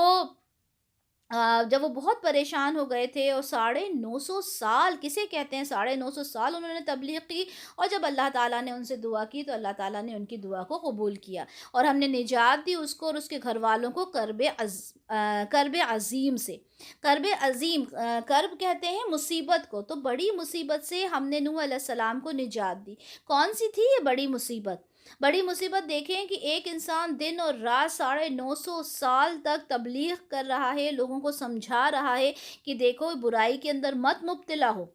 جب وہ بہت پریشان ہو گئے تھے، اور 950 سال، کسے کہتے ہیں 950 سال انہوں نے تبلیغ کی، اور جب اللہ تعالیٰ نے ان سے دعا کی تو اللہ تعالیٰ نے ان کی دعا کو قبول کیا، اور ہم نے نجات دی اس کو اور اس کے گھر والوں کو کرب عظیم سے. کرب عظیم، کرب کہتے ہیں مصیبت کو، تو بڑی مصیبت سے ہم نے نوح علیہ السلام کو نجات دی. کون سی تھی یہ بڑی مصیبت؟ بڑی مصیبت دیکھیں کہ ایک انسان دن اور رات 950 سال تک تبلیغ کر رہا ہے، لوگوں کو سمجھا رہا ہے کہ دیکھو برائی کے اندر مت مبتلا ہو.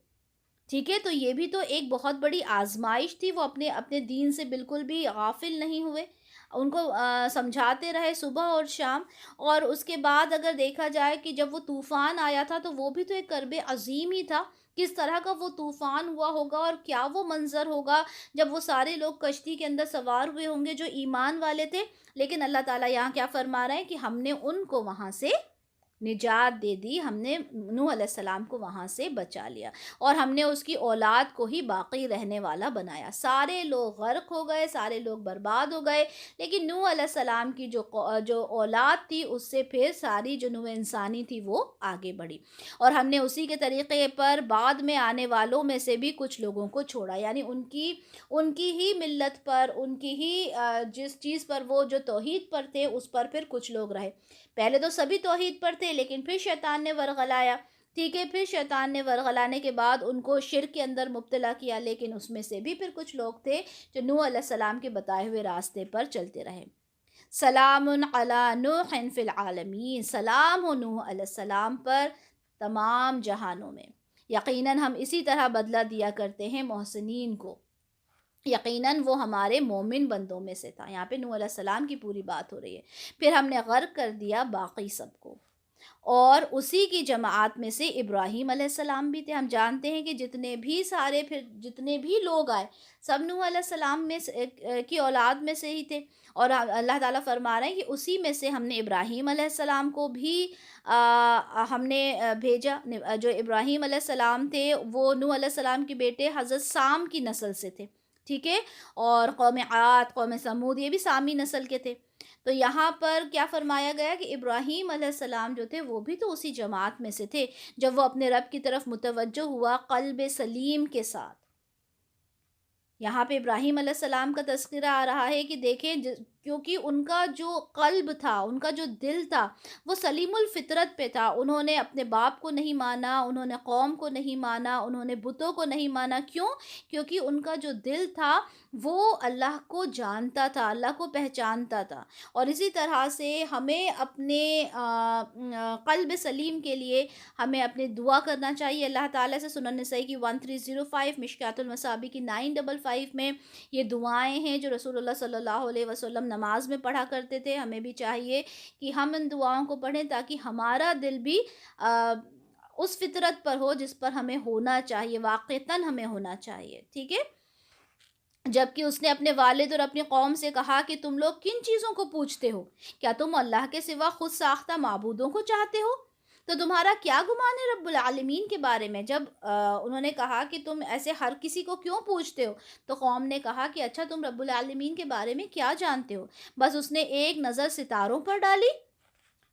ٹھیک ہے، تو یہ بھی تو ایک بہت بڑی آزمائش تھی. وہ اپنے دین سے بالکل بھی غافل نہیں ہوئے، ان کو سمجھاتے رہے صبح اور شام. اور اس کے بعد اگر دیکھا جائے کہ جب وہ طوفان آیا تھا تو وہ بھی تو ایک کرب عظیم ہی تھا. کس طرح کا وہ طوفان ہوا ہوگا اور کیا وہ منظر ہوگا جب وہ سارے لوگ کشتی کے اندر سوار ہوئے ہوں گے جو ایمان والے تھے. لیکن اللہ تعالیٰ یہاں کیا فرما رہے ہیں کہ ہم نے ان کو وہاں سے نجات دے دی، ہم نے نوح علیہ السلام کو وہاں سے بچا لیا، اور ہم نے اس کی اولاد کو ہی باقی رہنے والا بنایا۔ سارے لوگ غرق ہو گئے، سارے لوگ برباد ہو گئے، لیکن نوح علیہ السلام کی جو اولاد تھی، اس سے پھر ساری جو نوع انسانی تھی وہ آگے بڑھی، اور ہم نے اسی کے طریقے پر بعد میں آنے والوں میں سے بھی کچھ لوگوں کو چھوڑا، یعنی ان کی ہی ملت پر، ان کی ہی جس چیز پر وہ جو توحید پر تھے اس پر پھر کچھ لوگ رہے۔ پہلے تو سبھی توحید پر تھے، لیکن پھر شیطان نے ورغلایا، ٹھیک ہے، پھر شیطان نے ورغلانے کے بعد ان کو شرک کے اندر مبتلا کیا، لیکن اس میں سے بھی پھر کچھ لوگ تھے جو نوح علیہ السلام کے بتائے ہوئے راستے پر چلتے رہے۔ سلام علی نوح فی العالمین، سلام ہو نوح علیہ السلام پر تمام جہانوں میں۔ یقیناً ہم اسی طرح بدلہ دیا کرتے ہیں محسنین کو، یقیناً وہ ہمارے مومن بندوں میں سے تھا۔ یہاں پہ نوح علیہ السلام کی پوری بات ہو رہی ہے۔ پھر ہم نے غرق کر دیا باقی سب کو، اور اسی کی جماعت میں سے ابراہیم علیہ السلام بھی تھے۔ ہم جانتے ہیں کہ جتنے بھی لوگ آئے سب نوح علیہ السلام میں کی اولاد میں سے ہی تھے، اور اللہ تعالیٰ فرما رہے ہیں کہ اسی میں سے ہم نے ابراہیم علیہ السلام کو بھی ہم نے بھیجا۔ جو ابراہیم علیہ السلام تھے وہ نوح علیہ السلام کے بیٹے حضرت سام کی نسل سے تھے، ٹھیک ہے، اور قوم عاد، قوم سمود، یہ بھی سامی نسل کے تھے۔ تو یہاں پر کیا فرمایا گیا کہ ابراہیم علیہ السلام جو تھے وہ بھی تو اسی جماعت میں سے تھے، جب وہ اپنے رب کی طرف متوجہ ہوا قلب سلیم کے ساتھ۔ یہاں پہ ابراہیم علیہ السلام کا تذکرہ آ رہا ہے کہ دیکھیں کیونکہ ان کا جو قلب تھا، ان کا جو دل تھا، وہ سلیم الفطرت پہ تھا۔ انہوں نے اپنے باپ کو نہیں مانا، انہوں نے قوم کو نہیں مانا، انہوں نے بتوں کو نہیں مانا۔ کیوں؟ کیونکہ ان کا جو دل تھا وہ اللہ کو جانتا تھا، اللہ کو پہچانتا تھا۔ اور اسی طرح سے ہمیں اپنے قلب سلیم کے لیے ہمیں اپنے دعا کرنا چاہیے اللہ تعالیٰ سے۔ سنن نسائی کی 1305، مشکات المصابی کی 955 میں یہ دعائیں ہیں جو رسول اللہ صلی اللہ علیہ وسلم نماز میں پڑھا کرتے تھے۔ ہمیں بھی چاہیے کہ ہم ان دعاؤں کو پڑھیں تاکہ ہمارا دل بھی اس فطرت پر ہو جس پر ہمیں ہونا چاہیے، واقعتاً ہمیں ہونا چاہیے، ٹھیک ہے۔ جبکہ اس نے اپنے والد اور اپنی قوم سے کہا کہ تم لوگ کن چیزوں کو پوچھتے ہو؟ کیا تم اللہ کے سوا خود ساختہ معبودوں کو چاہتے ہو؟ تو تمہارا کیا گمان ہے رب العالمین کے بارے میں؟ جب انہوں نے کہا کہ تم ایسے ہر کسی کو کیوں پوچھتے ہو، تو قوم نے کہا کہ اچھا تم رب العالمین کے بارے میں کیا جانتے ہو؟ بس اس نے ایک نظر ستاروں پر ڈالی،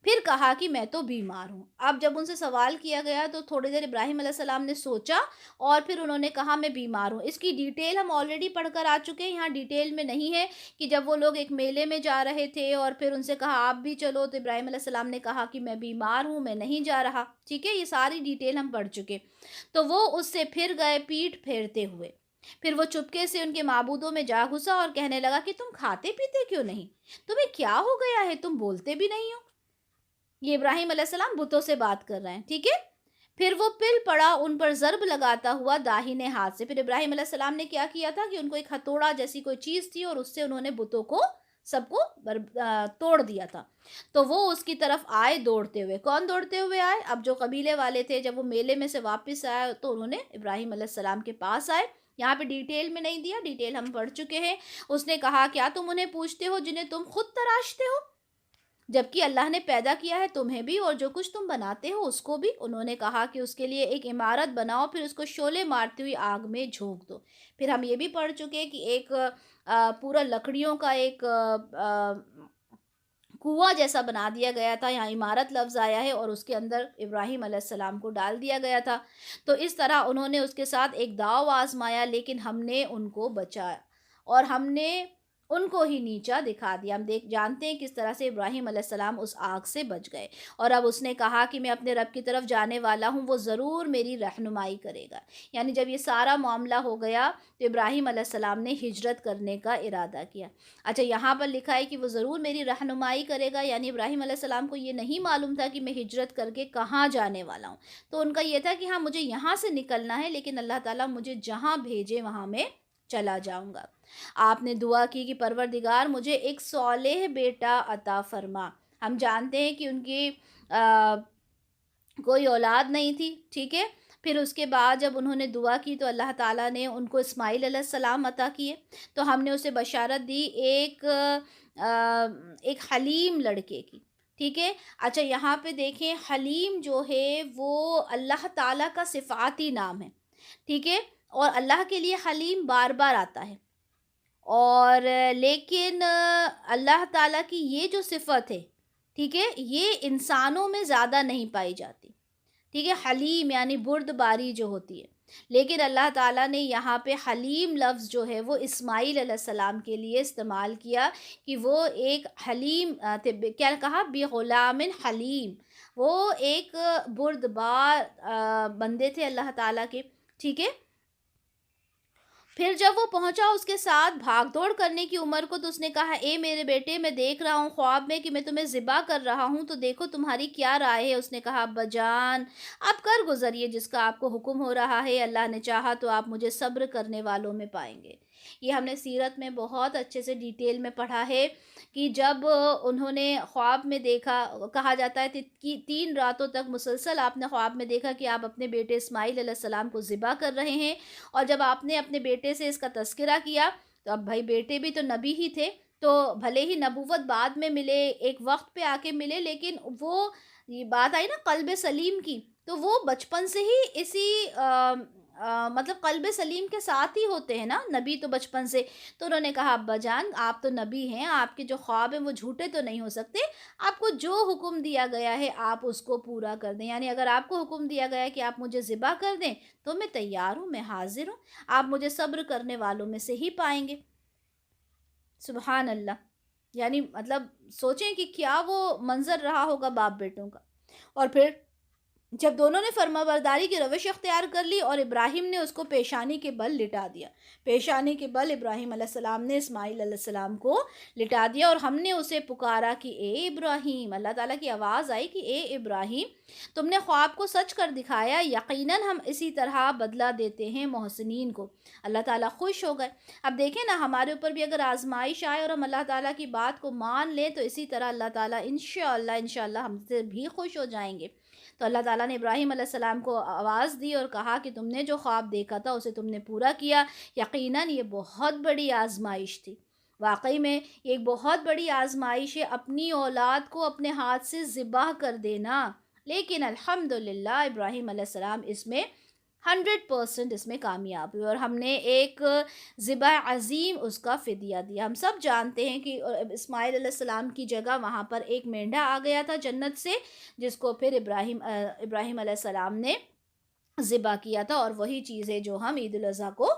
پھر کہا کہ میں تو بیمار ہوں۔ اب جب ان سے سوال کیا گیا تو تھوڑی دیر ابراہیم علیہ السلام نے سوچا، اور پھر انہوں نے کہا میں بیمار ہوں۔ اس کی ڈیٹیل ہم آلریڈی پڑھ کر آ چکے ہیں، یہاں ڈیٹیل میں نہیں ہے کہ جب وہ لوگ ایک میلے میں جا رہے تھے اور پھر ان سے کہا آپ بھی چلو، تو ابراہیم علیہ السلام نے کہا کہ میں بیمار ہوں، میں نہیں جا رہا، ٹھیک ہے، یہ ساری ڈیٹیل ہم پڑھ چکے۔ تو وہ اس سے پھر گئے پیٹھ پھیرتے ہوئے، پھر وہ چپکے سے ان کے معبودوں میں جا گھسا اور کہنے لگا کہ تم کھاتے پیتے کیوں نہیں؟ تمہیں کیا ہو گیا ہے؟ تم بولتے بھی نہیں ہو۔ یہ ابراہیم علیہ السلام بتوں سے بات کر رہے ہیں، ٹھیک ہے۔ پھر وہ پل پڑا ان پر ضرب لگاتا ہوا داہنے ہاتھ سے۔ پھر ابراہیم علیہ السلام نے کیا کیا تھا کہ ان کو ایک ہتھوڑا جیسی کوئی چیز تھی، اور اس سے انہوں نے بتوں کو سب کو توڑ دیا تھا۔ تو وہ اس کی طرف آئے دوڑتے ہوئے۔ کون دوڑتے ہوئے آئے؟ اب جو قبیلے والے تھے، جب وہ میلے میں سے واپس آئے تو انہوں نے ابراہیم علیہ السلام کے پاس آئے۔ یہاں پہ ڈیٹیل میں نہیں دیا، ڈیٹیل ہم پڑھ چکے ہیں۔ اس نے کہا کیا تم انہیں پوچھتے ہو جنہیں تم خود تراشتے ہو، جبکہ اللہ نے پیدا کیا ہے تمہیں بھی اور جو کچھ تم بناتے ہو اس کو بھی؟ انہوں نے کہا کہ اس کے لیے ایک عمارت بناؤ، پھر اس کو شعلے مارتی ہوئی آگ میں جھونک دو۔ پھر ہم یہ بھی پڑھ چکے کہ ایک پورا لکڑیوں کا ایک کنواں جیسا بنا دیا گیا تھا، یہاں عمارت لفظ آیا ہے، اور اس کے اندر ابراہیم علیہ السلام کو ڈال دیا گیا تھا۔ تو اس طرح انہوں نے اس کے ساتھ ایک داؤ آزمایا، لیکن ہم نے ان کو بچایا اور ہم نے ان کو ہی نیچا دکھا دیا۔ ہم جانتے ہیں کس طرح سے ابراہیم علیہ السلام اس آگ سے بچ گئے، اور اب اس نے کہا کہ میں اپنے رب کی طرف جانے والا ہوں، وہ ضرور میری رہنمائی کرے گا۔ یعنی جب یہ سارا معاملہ ہو گیا تو ابراہیم علیہ السلام نے ہجرت کرنے کا ارادہ کیا۔ اچھا، یہاں پر لکھا ہے کہ وہ ضرور میری رہنمائی کرے گا، یعنی ابراہیم علیہ السلام کو یہ نہیں معلوم تھا کہ میں ہجرت کر کے کہاں جانے والا ہوں۔ تو ان کا یہ تھا کہ ہاں مجھے یہاں سے نکلنا ہے، لیکن اللہ تعالیٰ مجھے جہاں بھیجے وہاں میں چلا جاؤں گا۔ آپ نے دعا کی کہ پروردگار مجھے ایک صالح بیٹا عطا فرما۔ ہم جانتے ہیں کہ ان کی کوئی اولاد نہیں تھی، ٹھیک ہے۔ پھر اس کے بعد جب انہوں نے دعا کی تو اللہ تعالیٰ نے ان کو اسماعیل علیہ السلام عطا کیے۔ تو ہم نے اسے بشارت دی ایک حلیم لڑکے کی، ٹھیک ہے؟ اچھا یہاں پہ دیکھیں حلیم جو ہے وہ اللہ تعالیٰ کا صفاتی نام ہے، ٹھیک ہے؟ اور اللہ کے لیے حلیم بار بار آتا ہے، اور لیکن اللہ تعالیٰ کی یہ جو صفت ہے، ٹھیک ہے، یہ انسانوں میں زیادہ نہیں پائی جاتی، ٹھیک ہے؟ حلیم یعنی بردباری جو ہوتی ہے، لیکن اللہ تعالیٰ نے یہاں پہ حلیم لفظ جو ہے وہ اسماعیل علیہ السلام کے لیے استعمال کیا، کہ وہ ایک حلیم کیا کہا، بغلام حلیم، وہ ایک بردبار بندے تھے اللہ تعالیٰ کے، ٹھیک ہے؟ پھر جب وہ پہنچا اس کے ساتھ بھاگ دوڑ کرنے کی عمر کو، تو اس نے کہا اے میرے بیٹے، میں دیکھ رہا ہوں خواب میں کہ میں تمہیں ذبح کر رہا ہوں، تو دیکھو تمہاری کیا رائے ہے؟ اس نے کہا ابا جان، آپ کر گزریے جس کا آپ کو حکم ہو رہا ہے، اللہ نے چاہا تو آپ مجھے صبر کرنے والوں میں پائیں گے۔ یہ ہم نے سیرت میں بہت اچھے سے ڈیٹیل میں پڑھا ہے کہ جب انہوں نے خواب میں دیکھا، کہا جاتا ہے کہ 3 راتوں تک مسلسل آپ نے خواب میں دیکھا کہ آپ اپنے بیٹے اسماعیل علیہ السلام کو ذبح کر رہے ہیں، اور جب آپ نے اپنے بیٹے سے اس کا تذکرہ کیا، تو اب بھائی بیٹے بھی تو نبی ہی تھے، تو بھلے ہی نبوت بعد میں ملے، ایک وقت پہ آ کے ملے، لیکن وہ یہ بات آئی نا قلب سلیم کی، تو وہ بچپن سے ہی اسی مطلب قلب سلیم کے ساتھ ہی ہوتے ہیں نا، نبی تو بچپن سے۔ تو انہوں نے کہا ابا جان، آپ تو نبی ہیں، آپ کے جو خواب ہیں وہ جھوٹے تو نہیں ہو سکتے، آپ کو جو حکم دیا گیا ہے آپ اس کو پورا کر دیں، یعنی اگر آپ کو حکم دیا گیا ہے کہ آپ مجھے ذبح کر دیں تو میں تیار ہوں، میں حاضر ہوں، آپ مجھے صبر کرنے والوں میں سے ہی پائیں گے۔ سبحان اللہ! یعنی مطلب سوچیں کہ کیا وہ منظر رہا ہوگا باپ بیٹوں کا۔ اور پھر جب دونوں نے فرما برداری کی روش اختیار کر لی، اور ابراہیم نے اس کو پیشانی کے بل لٹا دیا، پیشانی کے بل ابراہیم علیہ السلام نے اسماعیل علیہ السلام کو لٹا دیا، اور ہم نے اسے پکارا کہ اے ابراہیم، اللہ تعالیٰ کی آواز آئی کہ اے ابراہیم، تم نے خواب کو سچ کر دکھایا، یقیناً ہم اسی طرح بدلہ دیتے ہیں محسنین کو۔ اللہ تعالیٰ خوش ہو گئے۔ اب دیکھیں نا، ہمارے اوپر بھی اگر آزمائش آئے اور ہم اللہ تعالیٰ کی بات کو مان لیں، تو اسی طرح اللہ تعالیٰ انشاءاللہ ہم سے بھی خوش ہو جائیں گے۔ تو اللہ تعالیٰ نے ابراہیم علیہ السلام کو آواز دی اور کہا کہ تم نے جو خواب دیکھا تھا اسے تم نے پورا کیا، یقیناً یہ بہت بڑی آزمائش تھی۔ واقعی میں یہ ایک بہت بڑی آزمائش ہے، اپنی اولاد کو اپنے ہاتھ سے ذبح کر دینا، لیکن الحمدللہ ابراہیم علیہ السلام اس میں 100% اس میں کامیاب ہوئے، اور ہم نے ایک ذبح عظیم اس کا فدیہ دیا۔ ہم سب جانتے ہیں کہ اسماعیل علیہ السلام کی جگہ وہاں پر ایک مینڈھا آ گیا تھا جنت سے، جس کو پھر ابراہیم علیہ السلام نے ذبح کیا تھا، اور وہی چیز ہے جو ہم عید الاضحیٰ کو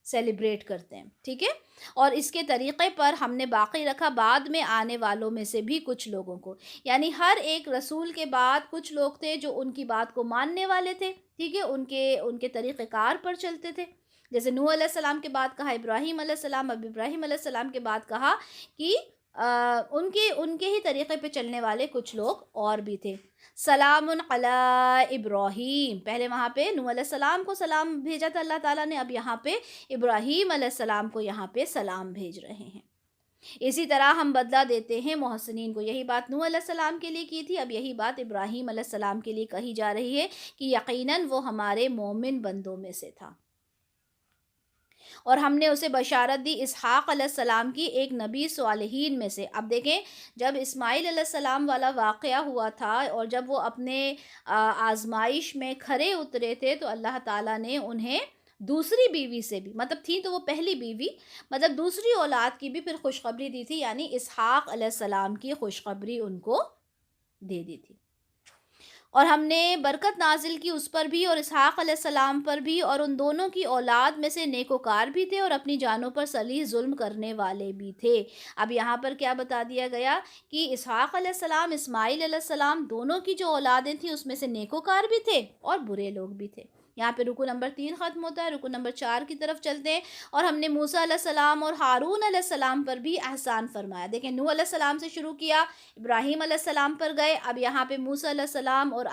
سیلیبریٹ کرتے ہیں، ٹھیک ہے؟ اور اس کے طریقے پر ہم نے باقی رکھا بعد میں آنے والوں میں سے بھی کچھ لوگوں کو، یعنی ہر ایک رسول کے بعد کچھ لوگ تھے جو ان کی بات کو ماننے والے تھے، ٹھیک ہے، ان کے طریقہ کار پر چلتے تھے۔ جیسے نوح علیہ السلام کے بعد کہا ابراہیم علیہ السلام، اب ابراہیم علیہ السلام کے بعد کہا کہ ان کے ہی طریقے پہ چلنے والے کچھ لوگ اور بھی تھے۔ سلام علی ابراہیم، پہلے وہاں پہ نوح علیہ السلام کو سلام بھیجا تھا اللہ تعالیٰ نے، اب یہاں پہ ابراہیم علیہ السلام کو یہاں پہ سلام بھیج رہے ہیں۔ اسی طرح ہم بدلہ دیتے ہیں محسنین کو، یہی بات نوح علیہ السلام کے لیے کی تھی، اب یہی بات ابراہیم علیہ السلام کے لیے کہی جا رہی ہے کہ یقیناً وہ ہمارے مومن بندوں میں سے تھا، اور ہم نے اسے بشارت دی اسحاق علیہ السلام کی، ایک نبی صالحین میں سے۔ اب دیکھیں جب اسماعیل علیہ السلام والا واقعہ ہوا تھا، اور جب وہ اپنے آزمائش میں کھرے اترے تھے، تو اللہ تعالیٰ نے انہیں دوسری بیوی سے بھی، مطلب تھی تو وہ پہلی بیوی، مطلب دوسری اولاد کی بھی پھر خوشخبری دی تھی، یعنی اسحاق علیہ السلام کی خوشخبری ان کو دے دی تھی۔ اور ہم نے برکت نازل کی اس پر بھی اور اسحاق علیہ السلام پر بھی، اور ان دونوں کی اولاد میں سے نیکوکار بھی تھے اور اپنی جانوں پر صلیح ظلم کرنے والے بھی تھے۔ اب یہاں پر کیا بتا دیا گیا کہ اسحاق علیہ السلام، اسماعیل علیہ السلام، دونوں کی جو اولادیں تھیں اس میں سے نیکوکار بھی تھے اور برے لوگ بھی تھے۔ یہاں پہ رکو نمبر 3 ختم ہوتا ہے، رکو نمبر 4 کی طرف چلتے ہیں، اور ہم نے موسیٰ علیہ السلام اور ہارون علیہ السلام پر بھی احسان فرمایا۔ دیکھیں نوح علیہ السلام سے شروع کیا، ابراہیم علیہ السلام پر گئے، اب یہاں پہ موسیٰ علیہ السلام اور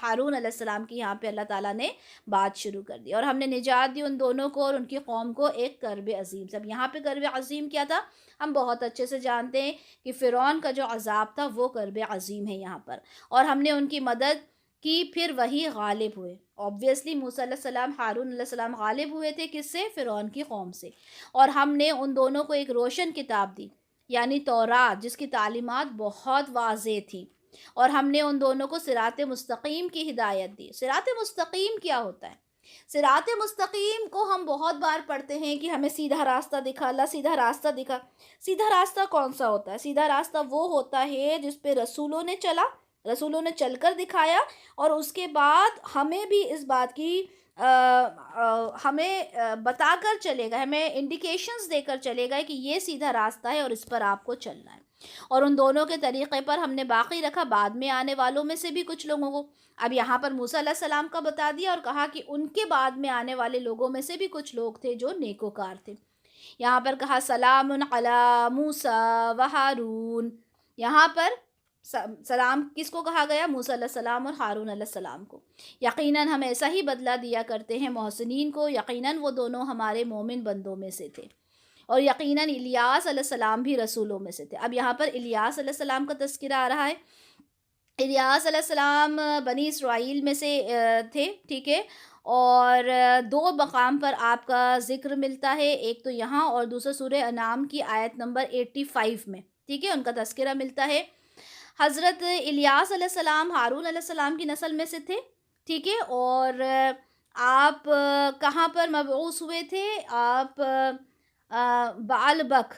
ہارون علیہ السلام کی یہاں پہ اللہ تعالیٰ نے بات شروع کر دی، اور ہم نے نجات دی ان دونوں کو اور ان کی قوم کو ایک کرب عظیم سے۔ اب یہاں پہ کرب عظیم کیا تھا؟ ہم بہت اچھے سے جانتے ہیں کہ فرعون کا جو عذاب تھا وہ کرب عظیم ہے یہاں پر، اور ہم نے ان کی مدد کی، پھر وہی غالب ہوئے۔ اوبویسلی موسیٰ علیہ السلام، ہارون علیہ السلام غالب ہوئے تھے کس سے؟ فرعون کی قوم سے، اور ہم نے ان دونوں کو ایک روشن کتاب دی، یعنی تورات، جس کی تعلیمات بہت واضح تھی، اور ہم نے ان دونوں کو صراط مستقیم کی ہدایت دی۔ صراط مستقیم کیا ہوتا ہے؟ صراط مستقیم کو ہم بہت بار پڑھتے ہیں کہ ہمیں سیدھا راستہ دکھا، اللہ سیدھا راستہ دکھا۔ سیدھا راستہ کون سا ہوتا ہے؟ سیدھا راستہ وہ ہوتا ہے جس پہ رسولوں نے چلا، رسولوں نے چل کر دکھایا، اور اس کے بعد ہمیں بھی اس بات کی ہمیں بتا کر چلے گا، ہمیں انڈیکیشنز دے کر چلے گا کہ یہ سیدھا راستہ ہے اور اس پر آپ کو چلنا ہے۔ اور ان دونوں کے طریقے پر ہم نے باقی رکھا بعد میں آنے والوں میں سے بھی کچھ لوگوں کو۔ اب یہاں پر موسیٰ علیہ السلام کا بتا دیا اور کہا کہ ان کے بعد میں آنے والے لوگوں میں سے بھی کچھ لوگ تھے جو نیکوکار تھے۔ یہاں پر کہا سلام علی موسیٰ و ہارون، یہاں پر سلام کس کو کہا گیا؟ موسیٰ علیہ السلام اور ہارون علیہ السلام کو۔ یقیناً ہم ایسا ہی بدلہ دیا کرتے ہیں محسنین کو، یقیناً وہ دونوں ہمارے مومن بندوں میں سے تھے، اور یقیناً الیاس علیہ السلام بھی رسولوں میں سے تھے۔ اب یہاں پر الیاس علیہ السلام کا تذکرہ آ رہا ہے۔ الیاس علیہ السلام بنی اسرائیل میں سے تھے، ٹھیک ہے، اور دو مقام پر آپ کا ذکر ملتا ہے، ایک تو یہاں اور دوسرا سورہ انعام کی آیت نمبر 85 میں، ٹھیک ہے، ان کا تذکرہ ملتا ہے۔ حضرت الیاس علیہ السلام ہارون علیہ السلام کی نسل میں سے تھے، ٹھیک ہے، اور آپ کہاں پر مبعوث ہوئے تھے؟ آپ بعل بک،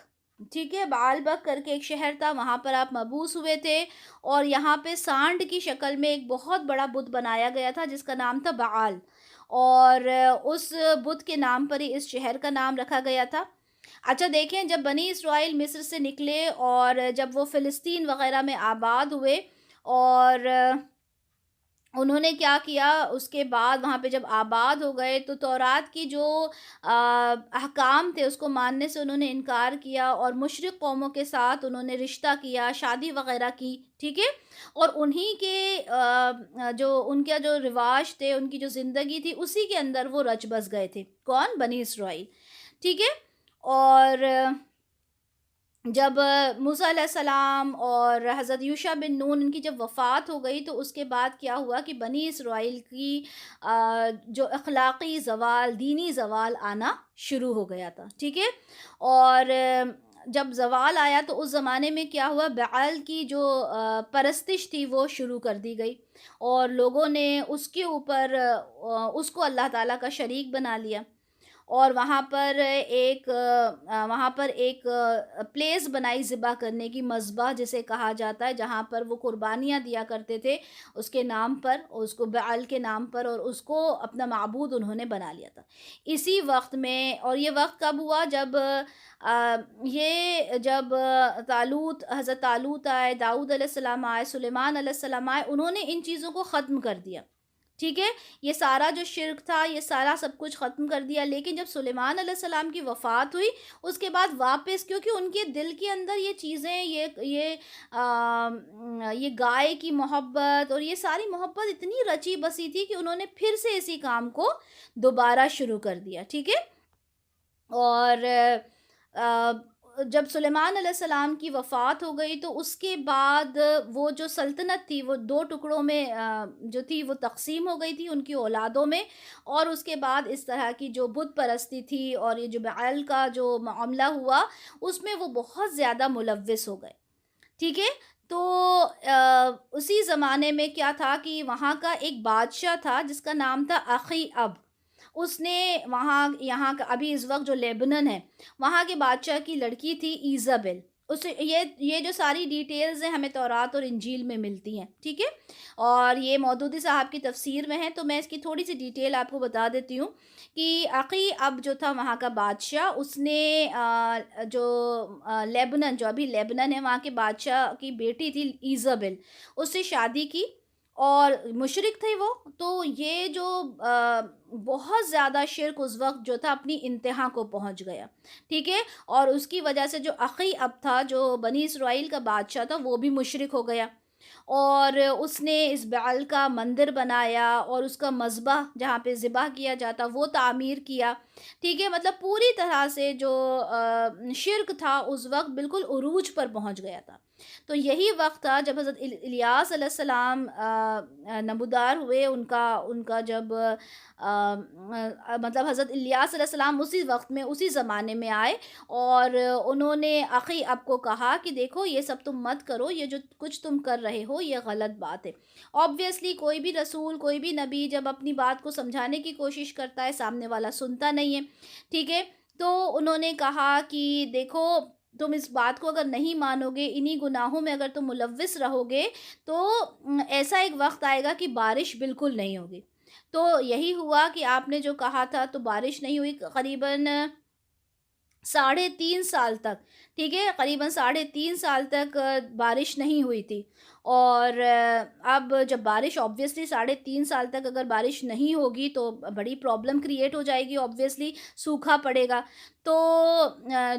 ٹھیک ہے، بعل بک کر کے ایک شہر تھا، وہاں پر آپ مبعوث ہوئے تھے، اور یہاں پہ سانڈ کی شکل میں ایک بہت بڑا بت بنایا گیا تھا جس کا نام تھا بعال، اور اس بت کے نام پر ہی اس شہر کا نام رکھا گیا تھا۔ اچھا دیکھیں، جب بنی اسرائیل مصر سے نکلے اور جب وہ فلسطین وغیرہ میں آباد ہوئے، اور انہوں نے کیا کیا اس کے بعد وہاں پہ جب آباد ہو گئے تو تورات کی جو احکام تھے اس کو ماننے سے انہوں نے انکار کیا، اور مشرک قوموں کے ساتھ انہوں نے رشتہ کیا، شادی وغیرہ کی، ٹھیک ہے، اور انہی کے جو ان کا جو رواج تھے، ان کی جو زندگی تھی، اسی کے اندر وہ رچ بس گئے تھے۔ کون؟ بنی اسرائیل، ٹھیک ہے۔ اور جب موسیٰ علیہ السلام اور حضرت یوشع بن نون ان کی جب وفات ہو گئی تو اس کے بعد کیا ہوا کہ بنی اسرائیل کی جو اخلاقی زوال، دینی زوال آنا شروع ہو گیا تھا، ٹھیک ہے۔ اور جب زوال آیا تو اس زمانے میں کیا ہوا؟ بعال کی جو پرستش تھی وہ شروع کر دی گئی، اور لوگوں نے اس کے اوپر اس کو اللہ تعالیٰ کا شریک بنا لیا، اور وہاں پر ایک پلیس بنائی ذبح کرنے کی، مذبح جسے کہا جاتا ہے، جہاں پر وہ قربانیاں دیا کرتے تھے اس کے نام پر، اور اس کو بعل کے نام پر، اور اس کو اپنا معبود انہوں نے بنا لیا تھا اسی وقت میں۔ اور یہ وقت کب ہوا؟ جب حضرت طالوت آئے، داؤد علیہ السلام آئے، سلیمان علیہ السلام آئے، انہوں نے ان چیزوں کو ختم کر دیا، ٹھیک ہے، یہ سارا جو شرک تھا یہ سارا سب کچھ ختم کر دیا۔ لیکن جب سلیمان علیہ السلام کی وفات ہوئی اس کے بعد واپس، کیونکہ ان کے دل کے اندر یہ چیزیں، یہ گائے کی محبت اور یہ ساری محبت اتنی رچی بسی تھی کہ انہوں نے پھر سے اسی کام کو دوبارہ شروع کر دیا، ٹھیک ہے۔ اور جب سلیمان علیہ السلام کی وفات ہو گئی تو اس کے بعد وہ جو سلطنت تھی وہ دو ٹکڑوں میں جو تھی وہ تقسیم ہو گئی تھی ان کی اولادوں میں، اور اس کے بعد اس طرح کی جو بت پرستی تھی اور یہ جو بعل کا جو معاملہ ہوا اس میں وہ بہت زیادہ ملوث ہو گئے، ٹھیک ہے۔ تو اسی زمانے میں کیا تھا کہ وہاں کا ایک بادشاہ تھا جس کا نام تھا اخی اب، اس نے یہاں کا ابھی اس وقت جو لیبنن ہے وہاں کے بادشاہ کی لڑکی تھی ایزابل، یہ جو ساری ڈیٹیلز ہیں ہمیں تورات اور انجیل میں ملتی ہیں، ٹھیک ہے، اور یہ مودودی صاحب کی تفسیر میں ہے، تو میں اس کی تھوڑی سی ڈیٹیل آپ کو بتا دیتی ہوں کہ عقی اب جو تھا وہاں کا بادشاہ، اس نے جو لیبنن، جو ابھی لیبنن ہے، وہاں کے بادشاہ کی بیٹی تھی ایزابل، اس سے شادی کی، اور مشرک تھے وہ، تو یہ جو بہت زیادہ شرک اس وقت جو تھا اپنی انتہا کو پہنچ گیا، ٹھیک ہے، اور اس کی وجہ سے جو عقی اب تھا جو بنی اسرائیل کا بادشاہ تھا وہ بھی مشرک ہو گیا، اور اس نے اس بعل کا مندر بنایا اور اس کا مذبح جہاں پہ ذبح کیا جاتا وہ تعمیر کیا، ٹھیک ہے، پوری طرح سے جو شرک تھا اس وقت بالکل عروج پر پہنچ گیا تھا۔ تو یہی وقت تھا جب حضرت الیاس علیہ السلام نمودار ہوئے، ان کا جب مطلب حضرت الیاس علیہ السلام اسی وقت میں اسی زمانے میں آئے، اور انہوں نے اخی اب کو کہا کہ دیکھو یہ سب تم مت کرو، یہ جو کچھ تم کر رہے ہو یہ غلط بات ہے۔ آبویسلی کوئی بھی رسول، کوئی بھی نبی جب اپنی بات کو سمجھانے کی کوشش کرتا ہے، سامنے والا سنتا نہیں ہے، ٹھیک ہے؟ تو انہوں نے کہا کہ دیکھو تم اس بات کو اگر نہیں مانو گے، انہی گناہوں میں اگر تم ملوث رہو گے، تو ایسا ایک وقت آئے گا کہ بارش بالکل نہیں ہوگی۔ تو یہی ہوا کہ آپ نے جو کہا تھا تو بارش نہیں ہوئی قریباً 3.5 سال تک، ٹھیک ہے؟ قریباً 3.5 سال تک بارش نہیں ہوئی تھی، اور اب جب بارش آبویسلی 3.5 سال تک اگر بارش نہیں ہوگی تو بڑی پرابلم کریٹ ہو جائے گی، آبویسلی سوکھا پڑے گا۔ تو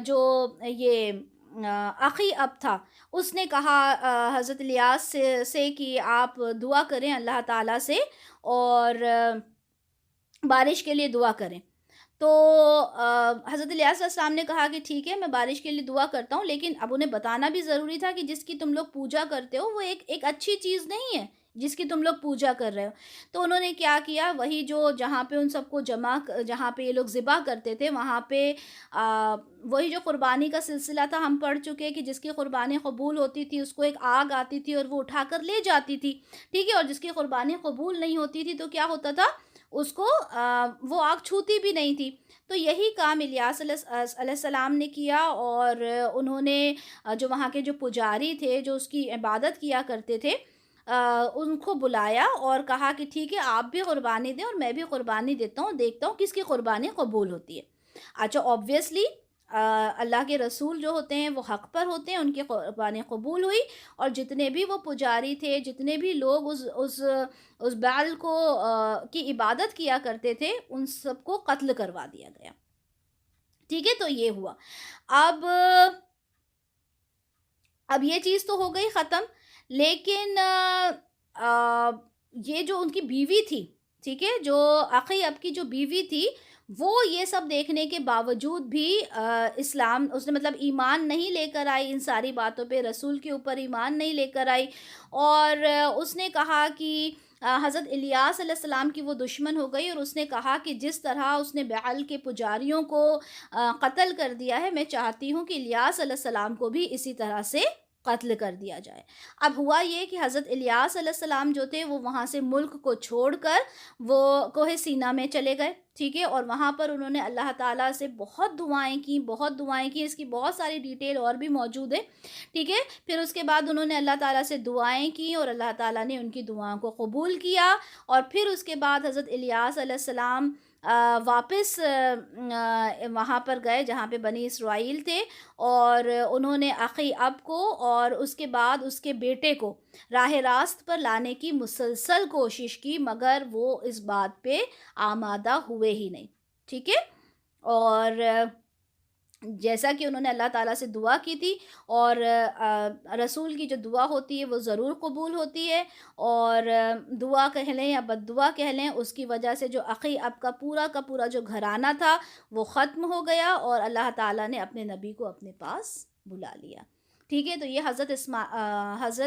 جو یہ اخی اب تھا، اس نے کہا حضرت الیاس سے کہ آپ دعا کریں اللہ تعالیٰ سے، اور بارش کے لیے دعا کریں۔ تو حضرت الیاس علیہ السلام نے کہا کہ ٹھیک ہے میں بارش کے لیے دعا کرتا ہوں، لیکن اب انہیں بتانا بھی ضروری تھا کہ جس کی تم لوگ پوجا کرتے ہو وہ ایک اچھی چیز نہیں ہے جس کی تم لوگ پوجا کر رہے ہو۔ تو انہوں نے کیا کیا، وہی جو جہاں پہ ان سب کو جہاں پہ یہ لوگ ذبح کرتے تھے وہاں پہ وہی جو قربانی کا سلسلہ تھا ہم پڑھ چکے کہ جس کی قربانی قبول ہوتی تھی اس کو ایک آگ آتی تھی اور وہ اٹھا کر لے جاتی تھی، ٹھیک ہے؟ اور جس کی قربانی قبول نہیں ہوتی تھی تو کیا ہوتا تھا، اس کو وہ آگ چھوتی بھی نہیں تھی۔ تو یہی کام الیاس علیہ السلام نے کیا، اور انہوں نے جو وہاں کے جو پجاری تھے جو اس کی عبادت کیا کرتے تھے، ان کو بلایا اور کہا کہ ٹھیک ہے آپ بھی قربانی دیں اور میں بھی قربانی دیتا ہوں، دیکھتا ہوں کس کی قربانی قبول ہوتی ہے۔ اچھا آبویسلی اللہ کے رسول جو ہوتے ہیں وہ حق پر ہوتے ہیں، ان کی قربانی قبول ہوئی، اور جتنے بھی وہ پجاری تھے، جتنے بھی لوگ اس بیل کو کی عبادت کیا کرتے تھے، ان سب کو قتل کروا دیا گیا، ٹھیک ہے؟ تو یہ ہوا۔ اب اب یہ چیز تو ہو گئی ختم، لیکن یہ جو ان کی بیوی تھی، ٹھیک ہے، جو اخی اب کی جو بیوی تھی، وہ یہ سب دیکھنے کے باوجود بھی اسلام اس نے مطلب ایمان نہیں لے کر آئی، ان ساری باتوں پہ رسول کے اوپر ایمان نہیں لے کر آئی، اور اس نے کہا کہ حضرت الیاس علیہ السلام کی وہ دشمن ہو گئی، اور اس نے کہا کہ جس طرح اس نے بعل کے پجاریوں کو قتل کر دیا ہے، میں چاہتی ہوں کہ الیاس علیہ السلام کو بھی اسی طرح سے قتل کر دیا جائے۔ اب ہوا یہ کہ حضرت الیاس علیہ السلام جو تھے وہ وہاں سے ملک کو چھوڑ کر وہ کوہ سینا میں چلے گئے، ٹھیک ہے؟ اور وہاں پر انہوں نے اللہ تعالیٰ سے بہت دعائیں کی، اس کی بہت ساری ڈیٹیل اور بھی موجود ہے، ٹھیک ہے؟ پھر اس کے بعد انہوں نے اللہ تعالیٰ سے دعائیں کی اور اللہ تعالیٰ نے ان کی دعاؤں کو قبول کیا، اور پھر اس کے بعد حضرت الیاس علیہ السلام واپس وہاں پر گئے جہاں پہ بنی اسرائیل تھے، اور انہوں نے اخی اب کو اور اس کے بعد اس کے بیٹے کو راہ راست پر لانے کی مسلسل کوشش کی، مگر وہ اس بات پہ آمادہ ہوئے ہی نہیں، ٹھیک ہے؟ اور جیسا کہ انہوں نے اللہ تعالیٰ سے دعا کی تھی، اور رسول کی جو دعا ہوتی ہے وہ ضرور قبول ہوتی ہے، اور دعا کہہ لیں یا بد دعا کہہ لیں، اس کی وجہ سے جو اخی اب کا پورا جو گھرانہ تھا وہ ختم ہو گیا، اور اللہ تعالیٰ نے اپنے نبی کو اپنے پاس بلا لیا، ٹھیک ہے؟ تو یہ حضرت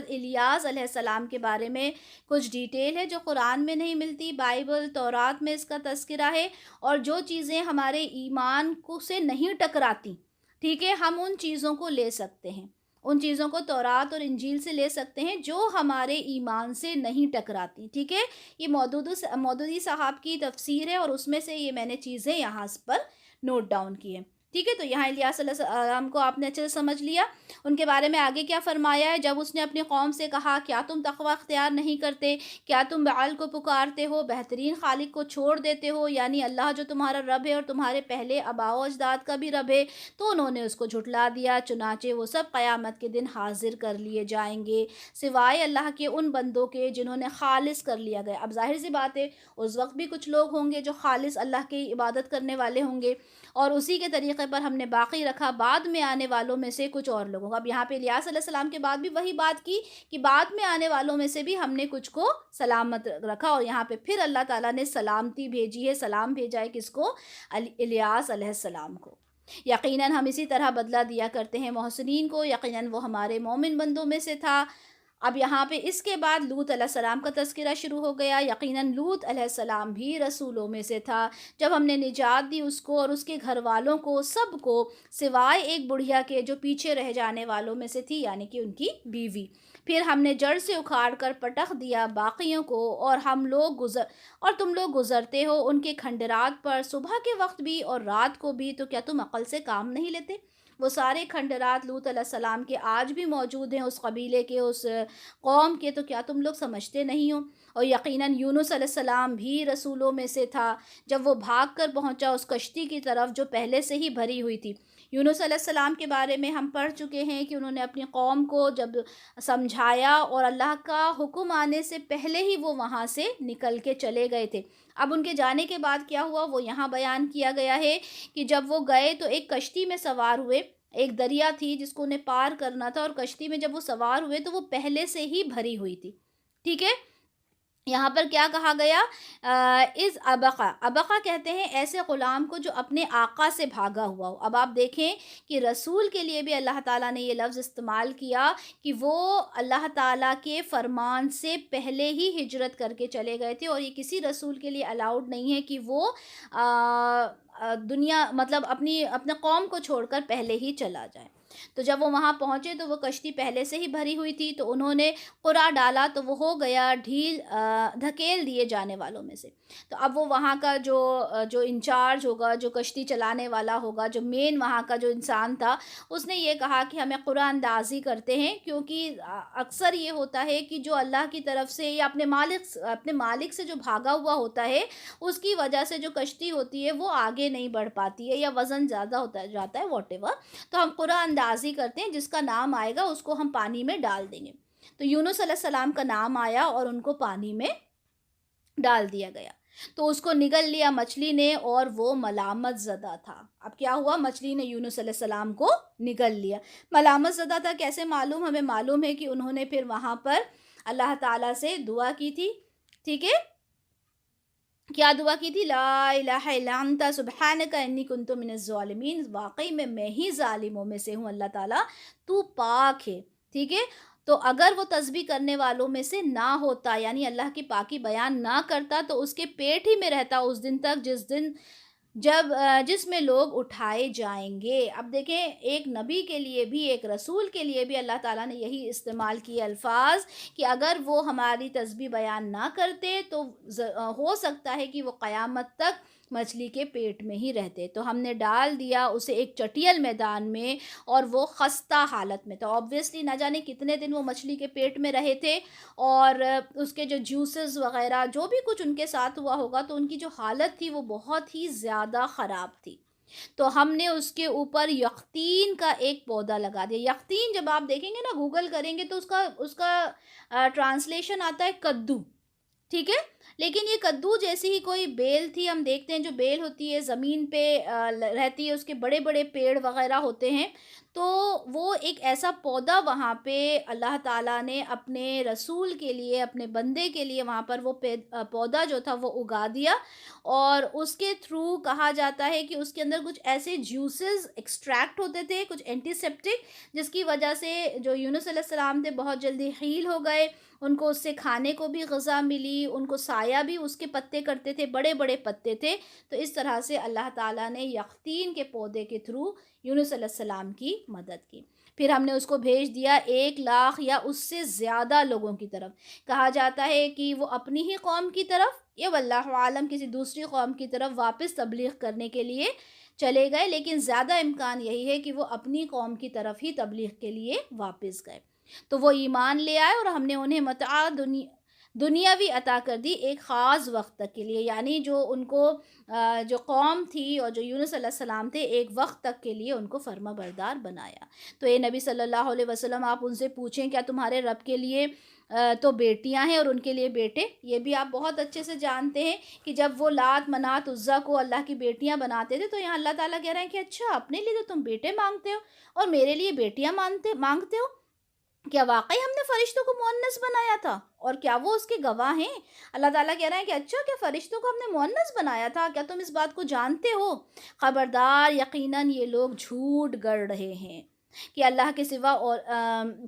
الیاس علیہ السلام کے بارے میں کچھ ڈیٹیل ہے جو قرآن میں نہیں ملتی، بائبل تورات میں اس کا تذکرہ ہے، اور جو چیزیں ہمارے ایمان کو سے نہیں ٹکراتی، ٹھیک ہے، ہم ان چیزوں کو لے سکتے ہیں، ان چیزوں کو تورات اور انجیل سے لے سکتے ہیں جو ہمارے ایمان سے نہیں ٹکراتی، ٹھیک ہے؟ یہ مودودی صاحب کی تفسیر ہے، اور اس میں سے یہ میں نے چیزیں یہاں پر نوٹ ڈاؤن کی ہیں، ٹھیک ہے؟ تو یہاں الیاس علیہ السلام کو آپ نے اچھے سے سمجھ لیا، ان کے بارے میں آگے کیا فرمایا ہے، جب اس نے اپنی قوم سے کہا کیا تم تقوی اختیار نہیں کرتے، کیا تم بعل کو پکارتے ہو، بہترین خالق کو چھوڑ دیتے ہو، یعنی اللہ جو تمہارا رب ہے اور تمہارے پہلے آباء و اجداد کا بھی رب ہے، تو انہوں نے اس کو جھٹلا دیا، چنانچہ وہ سب قیامت کے دن حاضر کر لیے جائیں گے، سوائے اللہ کے ان بندوں کے جنہوں نے خالص کر لیا گیا۔ اب ظاہر سی بات ہے اس وقت بھی کچھ لوگ ہوں گے جو خالص اللہ کی عبادت کرنے والے ہوں گے، اور اسی کے طریقے پر ہم نے باقی رکھا بعد میں آنے والوں میں سے کچھ اور لوگوں کا۔ اب یہاں پہ الیاس علیہ السلام کے بعد بھی وہی بات کی کہ بعد میں آنے والوں میں سے بھی ہم نے کچھ کو سلامت رکھا، اور یہاں پہ پھر اللہ تعالیٰ نے سلامتی بھیجی ہے، سلام بھیجا ہے کس کو؟ الیاس علیہ السلام کو، یقیناً ہم اسی طرح بدلہ دیا کرتے ہیں محسنین کو، یقیناً وہ ہمارے مومن بندوں میں سے تھا۔ اب یہاں پہ اس کے بعد لوط علیہ السلام کا تذکرہ شروع ہو گیا۔ یقیناً لوط علیہ السلام بھی رسولوں میں سے تھا۔ جب ہم نے نجات دی اس کو اور اس کے گھر والوں کو، سب کو، سوائے ایک بڑھیا کے جو پیچھے رہ جانے والوں میں سے تھی، یعنی کہ ان کی بیوی، پھر ہم نے جڑ سے اکھاڑ کر پٹخ دیا باقیوں کو، اور تم لوگ گزرتے ہو ان کے کھنڈرات پر صبح کے وقت بھی اور رات کو بھی، تو کیا تم عقل سے کام نہیں لیتے؟ وہ سارے کھنڈرات لوط علیہ السلام کے آج بھی موجود ہیں، اس قبیلے کے، اس قوم کے، تو کیا تم لوگ سمجھتے نہیں ہو؟ اور یقیناً یونس علیہ السلام بھی رسولوں میں سے تھا، جب وہ بھاگ کر پہنچا اس کشتی کی طرف جو پہلے سے ہی بھری ہوئی تھی۔ یونس علیہ السلام کے بارے میں ہم پڑھ چکے ہیں کہ انہوں نے اپنی قوم کو جب سمجھایا اور اللہ کا حکم آنے سے پہلے ہی وہ وہاں سے نکل کے چلے گئے تھے۔ اب ان کے جانے کے بعد کیا ہوا وہ یہاں بیان کیا گیا ہے کہ جب وہ گئے تو ایک کشتی میں سوار ہوئے، ایک دریا تھی جس کو انہیں پار کرنا تھا، اور کشتی میں جب وہ سوار ہوئے تو وہ پہلے سے ہی بھری ہوئی تھی، ٹھیک ہے۔ یہاں پر کیا کہا گیا؟ از ابقا، ابقا کہتے ہیں ایسے غلام کو جو اپنے آقا سے بھاگا ہوا ہو۔ اب آپ دیکھیں کہ رسول کے لیے بھی اللہ تعالیٰ نے یہ لفظ استعمال کیا کہ وہ اللہ تعالیٰ کے فرمان سے پہلے ہی ہجرت کر کے چلے گئے تھے، اور یہ کسی رسول کے لیے الاؤڈ نہیں ہے کہ وہ دنیا مطلب اپنے قوم کو چھوڑ کر پہلے ہی چلا جائے۔ تو جب وہ وہاں پہنچے تو وہ کشتی پہلے سے ہی بھری ہوئی تھی، تو انہوں نے قرعہ ڈالا تو وہ ہو گیا ڈھیل، دھکیل دیے جانے والوں میں سے۔ تو اب وہ وہاں کا جو انچارج ہوگا، جو کشتی چلانے والا ہوگا، جو مین وہاں کا جو انسان تھا، اس نے یہ کہا کہ ہمیں قرعہ اندازی کرتے ہیں، کیونکہ اکثر یہ ہوتا ہے کہ جو اللہ کی طرف سے یا اپنے مالک سے جو بھاگا ہوا ہوتا ہے، اس کی وجہ سے جو کشتی ہوتی ہے وہ آگے نہیں بڑھ پاتی ہے یا وزن زیادہ ہوتا جاتا ہے، واٹ ایور، تو ہم قرعہ اندازی کرتے ہیں، جس کا نام آئے گا اس کو ہم پانی میں ڈال دیں گے۔ تو یونس علیہ السلام کا نام آیا اور ان کو پانی میں ڈال دیا گیا، تو اس کو نگل لیا مچھلی نے اور وہ ملامت زدہ تھا۔ اب کیا ہوا؟ مچھلی نے یونس علیہ السلام کو نگل لیا، ملامت زدہ تھا۔ کیسے معلوم؟ ہمیں معلوم ہے کہ انہوں نے پھر وہاں پر اللہ تعالیٰ سے دعا کی تھی، ٹھیک ہے۔ کیا دعا کی تھی؟ لا الہ الا انت سبحانک انی کنت من الظالمین، واقعی میں ہی ظالموں میں سے ہوں، اللہ تعالیٰ تو پاک ہے، ٹھیک ہے۔ تو اگر وہ تسبیح کرنے والوں میں سے نہ ہوتا، یعنی اللہ کی پاکی بیان نہ کرتا، تو اس کے پیٹ ہی میں رہتا اس دن تک جس میں لوگ اٹھائے جائیں گے۔ اب دیکھیں، ایک نبی کے لیے بھی، ایک رسول کے لیے بھی اللہ تعالیٰ نے یہی استعمال کیے الفاظ کہ اگر وہ ہماری تسبیح بیان نہ کرتے تو ہو سکتا ہے کہ وہ قیامت تک مچھلی کے پیٹ میں ہی رہتے۔ تو ہم نے ڈال دیا اسے ایک چٹیل میدان میں، اور وہ خستہ حالت میں، تو آبویسلی نہ جانے کتنے دن وہ مچھلی کے پیٹ میں رہے تھے، اور اس کے جو جوسز وغیرہ جو بھی کچھ ان کے ساتھ ہوا ہوگا، تو ان کی جو حالت تھی وہ بہت ہی زیادہ خراب تھی۔ تو ہم نے اس کے اوپر یقطین کا ایک پودا لگا دیا۔ یقطین جب آپ دیکھیں گے نا، گوگل کریں گے، تو اس کا ٹرانسلیشن آتا ہے کدو، ٹھیک ہے۔ لیکن یہ کدو جیسی ہی کوئی بیل تھی، ہم دیکھتے ہیں جو بیل ہوتی ہے زمین پہ رہتی ہے، اس کے بڑے بڑے پیڑ وغیرہ ہوتے ہیں، تو وہ ایک ایسا پودا وہاں پہ اللہ تعالیٰ نے اپنے رسول کے لیے، اپنے بندے کے لیے وہاں پر وہ پودا جو تھا وہ اگا دیا، اور اس کے تھرو کہا جاتا ہے کہ اس کے اندر کچھ ایسے جوسز ایکسٹریکٹ ہوتے تھے، کچھ اینٹی سیپٹک، جس کی وجہ سے جو یونس علیہ السلام تھے بہت جلدی ہیل ہو گئے، ان کو اس سے کھانے کو بھی غذا ملی، ان کو سایہ بھی اس کے پتے کرتے تھے، بڑے بڑے پتے تھے۔ تو اس طرح سے اللہ تعالیٰ نے یقطین کے پودے کے تھرو یونس علیہ السلام کی مدد کی۔ پھر ہم نے اس کو بھیج دیا 1,00,000 یا اس سے زیادہ لوگوں کی طرف، کہا جاتا ہے کہ وہ اپنی ہی قوم کی طرف یا واللہ عالم کسی دوسری قوم کی طرف واپس تبلیغ کرنے کے لیے چلے گئے، لیکن زیادہ امکان یہی ہے کہ وہ اپنی قوم کی طرف ہی تبلیغ کے لیے واپس گئے۔ تو وہ ایمان لے آئے، اور ہم نے انہیں متاع دنیاوی عطا کر دی ایک خاص وقت تک کے لیے، یعنی جو ان کو جو قوم تھی اور جو یونس علیہ السلام تھے، ایک وقت تک کے لیے ان کو فرما بردار بنایا۔ تو اے نبی صلی اللہ علیہ وسلم، آپ ان سے پوچھیں کیا تمہارے رب کے لیے تو بیٹیاں ہیں اور ان کے لیے بیٹے؟ یہ بھی آپ بہت اچھے سے جانتے ہیں کہ جب وہ لات منات عزا کو اللہ کی بیٹیاں بناتے تھے، تو یہاں اللہ تعالیٰ کہہ رہے ہیں کہ اچھا، اپنے لیے تو تم بیٹے مانگتے ہو اور میرے لیے بیٹیاں مانگتے ہو۔ کیا واقعی ہم نے فرشتوں کو مؤنث بنایا تھا اور کیا وہ اس کے گواہ ہیں؟ اللہ تعالیٰ کہہ رہے ہیں کہ اچھا کیا فرشتوں کو ہم نے مؤنث بنایا تھا؟ کیا تم اس بات کو جانتے ہو؟ خبردار، یقیناً یہ لوگ جھوٹ گڑھ رہے ہیں کہ اللہ کے سوا اور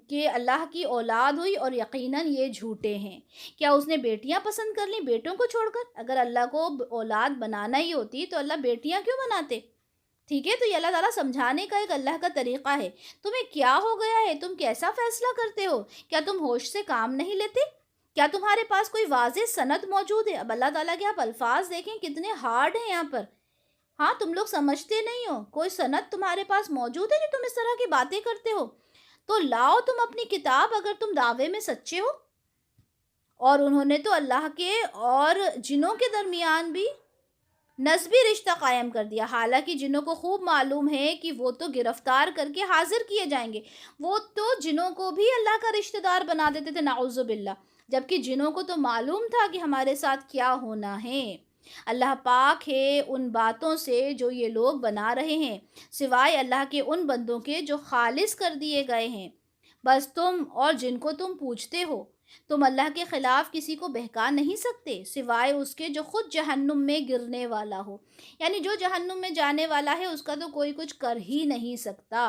کہ اللہ کی اولاد ہوئی، اور یقیناً یہ جھوٹے ہیں۔ کیا اس نے بیٹیاں پسند کر لیں بیٹوں کو چھوڑ کر؟ اگر اللہ کو اولاد بنانا ہی ہوتی تو اللہ بیٹیاں کیوں بناتے؟ ٹھیک ہے، تو یہ اللہ تعالیٰ سمجھانے کا ایک اللہ کا طریقہ ہے۔ تمہیں کیا ہو گیا ہے؟ تم کیسا فیصلہ کرتے ہو؟ کیا تم ہوش سے کام نہیں لیتے؟ کیا تمہارے پاس کوئی واضح سند موجود ہے؟ اب اللہ تعالیٰ کے آپ الفاظ دیکھیں کتنے ہارڈ ہیں یہاں پر۔ ہاں، تم لوگ سمجھتے نہیں ہو، کوئی سند تمہارے پاس موجود ہے جو تم اس طرح کی باتیں کرتے ہو؟ تو لاؤ تم اپنی کتاب اگر تم دعوے میں سچے ہو۔ اور انہوں نے تو اللہ کے اور جنوں کے درمیان بھی نسبی رشتہ قائم کر دیا، حالانکہ جنوں کو خوب معلوم ہے کہ وہ تو گرفتار کر کے حاضر کیے جائیں گے۔ وہ تو جنوں کو بھی اللہ کا رشتہ دار بنا دیتے تھے، نعوذ باللہ، جبکہ جنوں کو تو معلوم تھا کہ ہمارے ساتھ کیا ہونا ہے۔ اللہ پاک ہے ان باتوں سے جو یہ لوگ بنا رہے ہیں، سوائے اللہ کے ان بندوں کے جو خالص کر دیے گئے ہیں۔ بس تم اور جن کو تم پوچھتے ہو، تم اللہ کے خلاف کسی کو بہکا نہیں سکتے سوائے اس کے جو خود جہنم میں گرنے والا ہو، یعنی جو جہنم میں جانے والا ہے اس کا تو کوئی کچھ کر ہی نہیں سکتا۔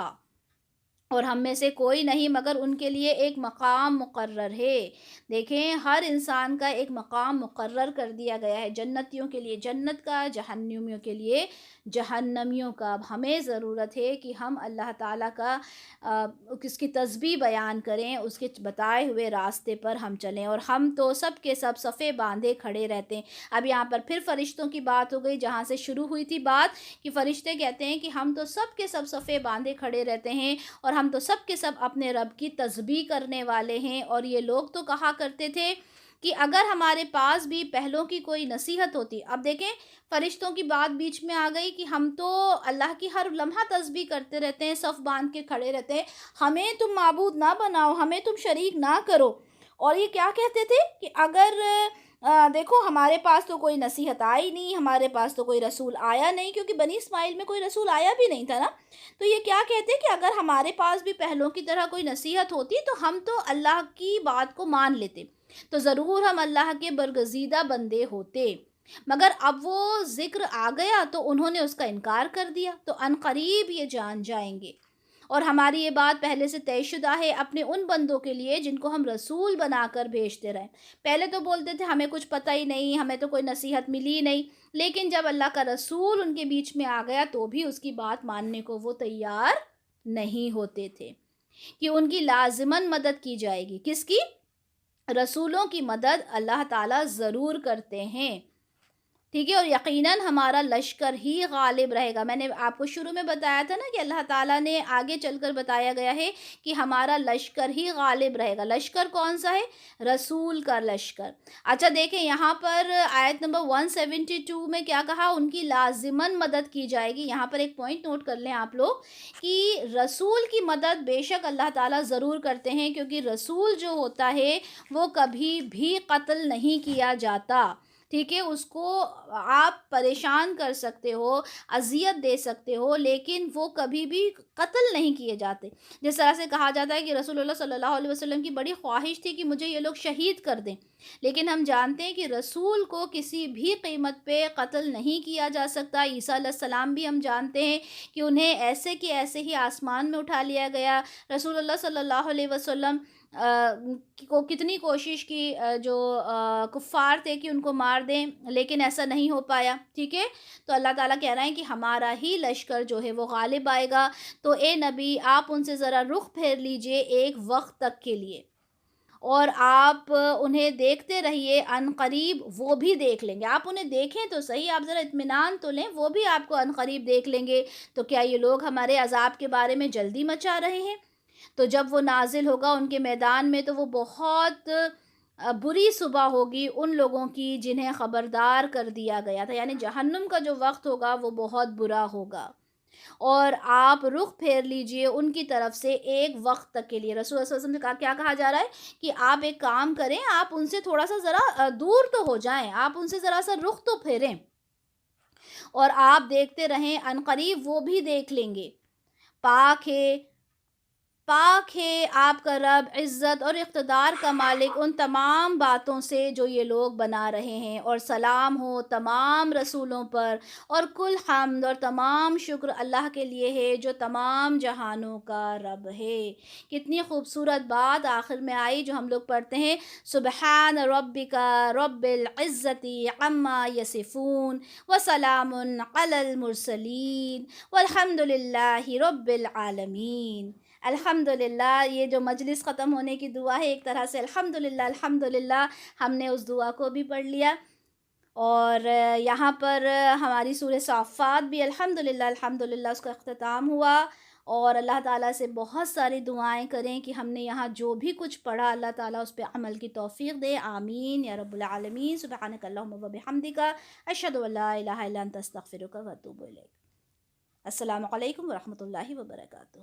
اور ہم میں سے کوئی نہیں مگر ان کے لیے ایک مقام مقرر ہے۔ دیکھیں، ہر انسان کا ایک مقام مقرر کر دیا گیا ہے، جنتیوں کے لیے جنت کا، جہنمیوں کے لیے جہنمیوں کا۔ اب ہمیں ضرورت ہے کہ ہم اللہ تعالیٰ کا اس کی تسبیح بیان کریں، اس کے بتائے ہوئے راستے پر ہم چلیں، اور ہم تو سب کے سب صفے باندھے کھڑے رہتے ہیں۔ اب یہاں پر پھر فرشتوں کی بات ہو گئی، جہاں سے شروع ہوئی تھی بات کہ فرشتے کہتے ہیں کہ ہم تو سب کے سب صفے باندھے کھڑے رہتے ہیں، اور ہم تو سب کے سب اپنے رب کی تسبیح کرنے والے ہیں۔ اور یہ لوگ تو کہا کرتے تھے کہ اگر ہمارے پاس بھی پہلوں کی کوئی نصیحت ہوتی۔ اب دیکھیں، فرشتوں کی بات بیچ میں آ گئی کہ ہم تو اللہ کی ہر لمحہ تسبیح کرتے رہتے ہیں، صف باندھ کے کھڑے رہتے ہیں، ہمیں تم معبود نہ بناؤ، ہمیں تم شریک نہ کرو۔ اور یہ کیا کہتے تھے کہ اگر دیکھو ہمارے پاس تو کوئی نصیحت آئی نہیں، ہمارے پاس تو کوئی رسول آیا نہیں، کیونکہ بنی اسماعیل میں کوئی رسول آیا بھی نہیں تھا نا۔ تو یہ کیا کہتے کہ اگر ہمارے پاس بھی پہلوں کی طرح کوئی نصیحت ہوتی تو ہم تو اللہ کی بات کو مان لیتے، تو ضرور ہم اللہ کے برگزیدہ بندے ہوتے۔ مگر اب وہ ذکر آ گیا تو انہوں نے اس کا انکار کر دیا، تو عنقریب یہ جان جائیں گے۔ اور ہماری یہ بات پہلے سے طے شدہ ہے اپنے ان بندوں کے لیے جن کو ہم رسول بنا کر بھیجتے رہے۔ پہلے تو بولتے تھے ہمیں کچھ پتہ ہی نہیں، ہمیں تو کوئی نصیحت ملی ہی نہیں، لیکن جب اللہ کا رسول ان کے بیچ میں آ گیا تو بھی اس کی بات ماننے کو وہ تیار نہیں ہوتے تھے کہ ان کی لازماً مدد کی جائے گی۔ کس کی؟ رسولوں کی مدد اللہ تعالیٰ ضرور کرتے ہیں، ٹھیک ہے، اور یقیناً ہمارا لشکر ہی غالب رہے گا۔ میں نے آپ کو شروع میں بتایا تھا نا کہ اللہ تعالیٰ نے آگے چل کر بتایا گیا ہے کہ ہمارا لشکر ہی غالب رہے گا۔ لشکر کون سا ہے؟ رسول کا لشکر۔ اچھا دیکھیں یہاں پر آیت نمبر 172 میں کیا کہا؟ ان کی لازماً مدد کی جائے گی۔ یہاں پر ایک پوائنٹ نوٹ کر لیں آپ لوگ کہ رسول کی مدد بے شک اللہ تعالیٰ ضرور کرتے ہیں، کیونکہ رسول جو ہوتا ہے وہ کبھی بھی قتل نہیں کیا جاتا، ٹھیک ہے، اس کو آپ پریشان کر سکتے ہو، اذیت دے سکتے ہو، لیکن وہ کبھی بھی قتل نہیں کیے جاتے۔ جس طرح سے کہا جاتا ہے کہ رسول اللہ صلی اللہ علیہ وسلم کی بڑی خواہش تھی کہ مجھے یہ لوگ شہید کر دیں، لیکن ہم جانتے ہیں کہ رسول کو کسی بھی قیمت پہ قتل نہیں کیا جا سکتا۔ عیسیٰ علیہ السلام بھی ہم جانتے ہیں کہ انہیں ایسے کہ ایسے ہی آسمان میں اٹھا لیا گیا۔ رسول اللہ صلی اللہ علیہ وسلم کو کتنی کوشش کی جو کفار تھے کہ ان کو مار دیں، لیکن ایسا نہیں ہو پایا، ٹھیک ہے۔ تو اللہ تعالیٰ کہہ رہے ہیں کہ ہمارا ہی لشکر جو ہے وہ غالب آئے گا۔ تو اے نبی آپ ان سے ذرا رخ پھیر لیجئے ایک وقت تک کے لیے، اور آپ انہیں دیکھتے رہیے، عن قریب وہ بھی دیکھ لیں گے۔ آپ انہیں دیکھیں تو صحیح، آپ ذرا اطمینان تو لیں، وہ بھی آپ کو عن قریب دیکھ لیں گے۔ تو کیا یہ لوگ ہمارے عذاب کے بارے میں جلدی مچا رہے ہیں؟ تو جب وہ نازل ہوگا ان کے میدان میں تو وہ بہت بری صبح ہوگی ان لوگوں کی جنہیں خبردار کر دیا گیا تھا، یعنی جہنم کا جو وقت ہوگا وہ بہت برا ہوگا۔ اور آپ رخ پھیر لیجئے ان کی طرف سے ایک وقت تک کے لیے۔ رسول اللہ صلی اللہ علیہ وسلم سے کیا کہا جا رہا ہے کہ آپ ایک کام کریں، آپ ان سے تھوڑا سا ذرا دور تو ہو جائیں، آپ ان سے ذرا سا رخ تو پھیریں، اور آپ دیکھتے رہیں، عن قریب وہ بھی دیکھ لیں گے۔ پاک ہے پاک ہے آپ کا رب، عزت اور اقتدار کا مالک ان تمام باتوں سے جو یہ لوگ بنا رہے ہیں، اور سلام ہو تمام رسولوں پر، اور کل حمد اور تمام شکر اللہ کے لیے ہے جو تمام جہانوں کا رب ہے۔ کتنی خوبصورت بات آخر میں آئی جو ہم لوگ پڑھتے ہیں، سبحان ربک رب العزت عما یصفون وسلام علی المرسلین والحمد للہ رب العالمین۔ الحمدللہ، یہ جو مجلس ختم ہونے کی دعا ہے ایک طرح سے الحمدللہ الحمدللہ، ہم نے اس دعا کو بھی پڑھ لیا، اور یہاں پر ہماری سورہ صافات بھی الحمدللہ الحمدللہ اس کا اختتام ہوا، اور اللہ تعالیٰ سے بہت ساری دعائیں کریں کہ ہم نے یہاں جو بھی کچھ پڑھا اللہ تعالیٰ اس پہ عمل کی توفیق دے، آمین یا رب العالمین۔ سبحانک اللہم و بحمدک، اشہد ان لا الہ الا انت استغفرک و اتوب الیک۔ السلام علیکم ورحمۃ اللہ وبرکاتہ۔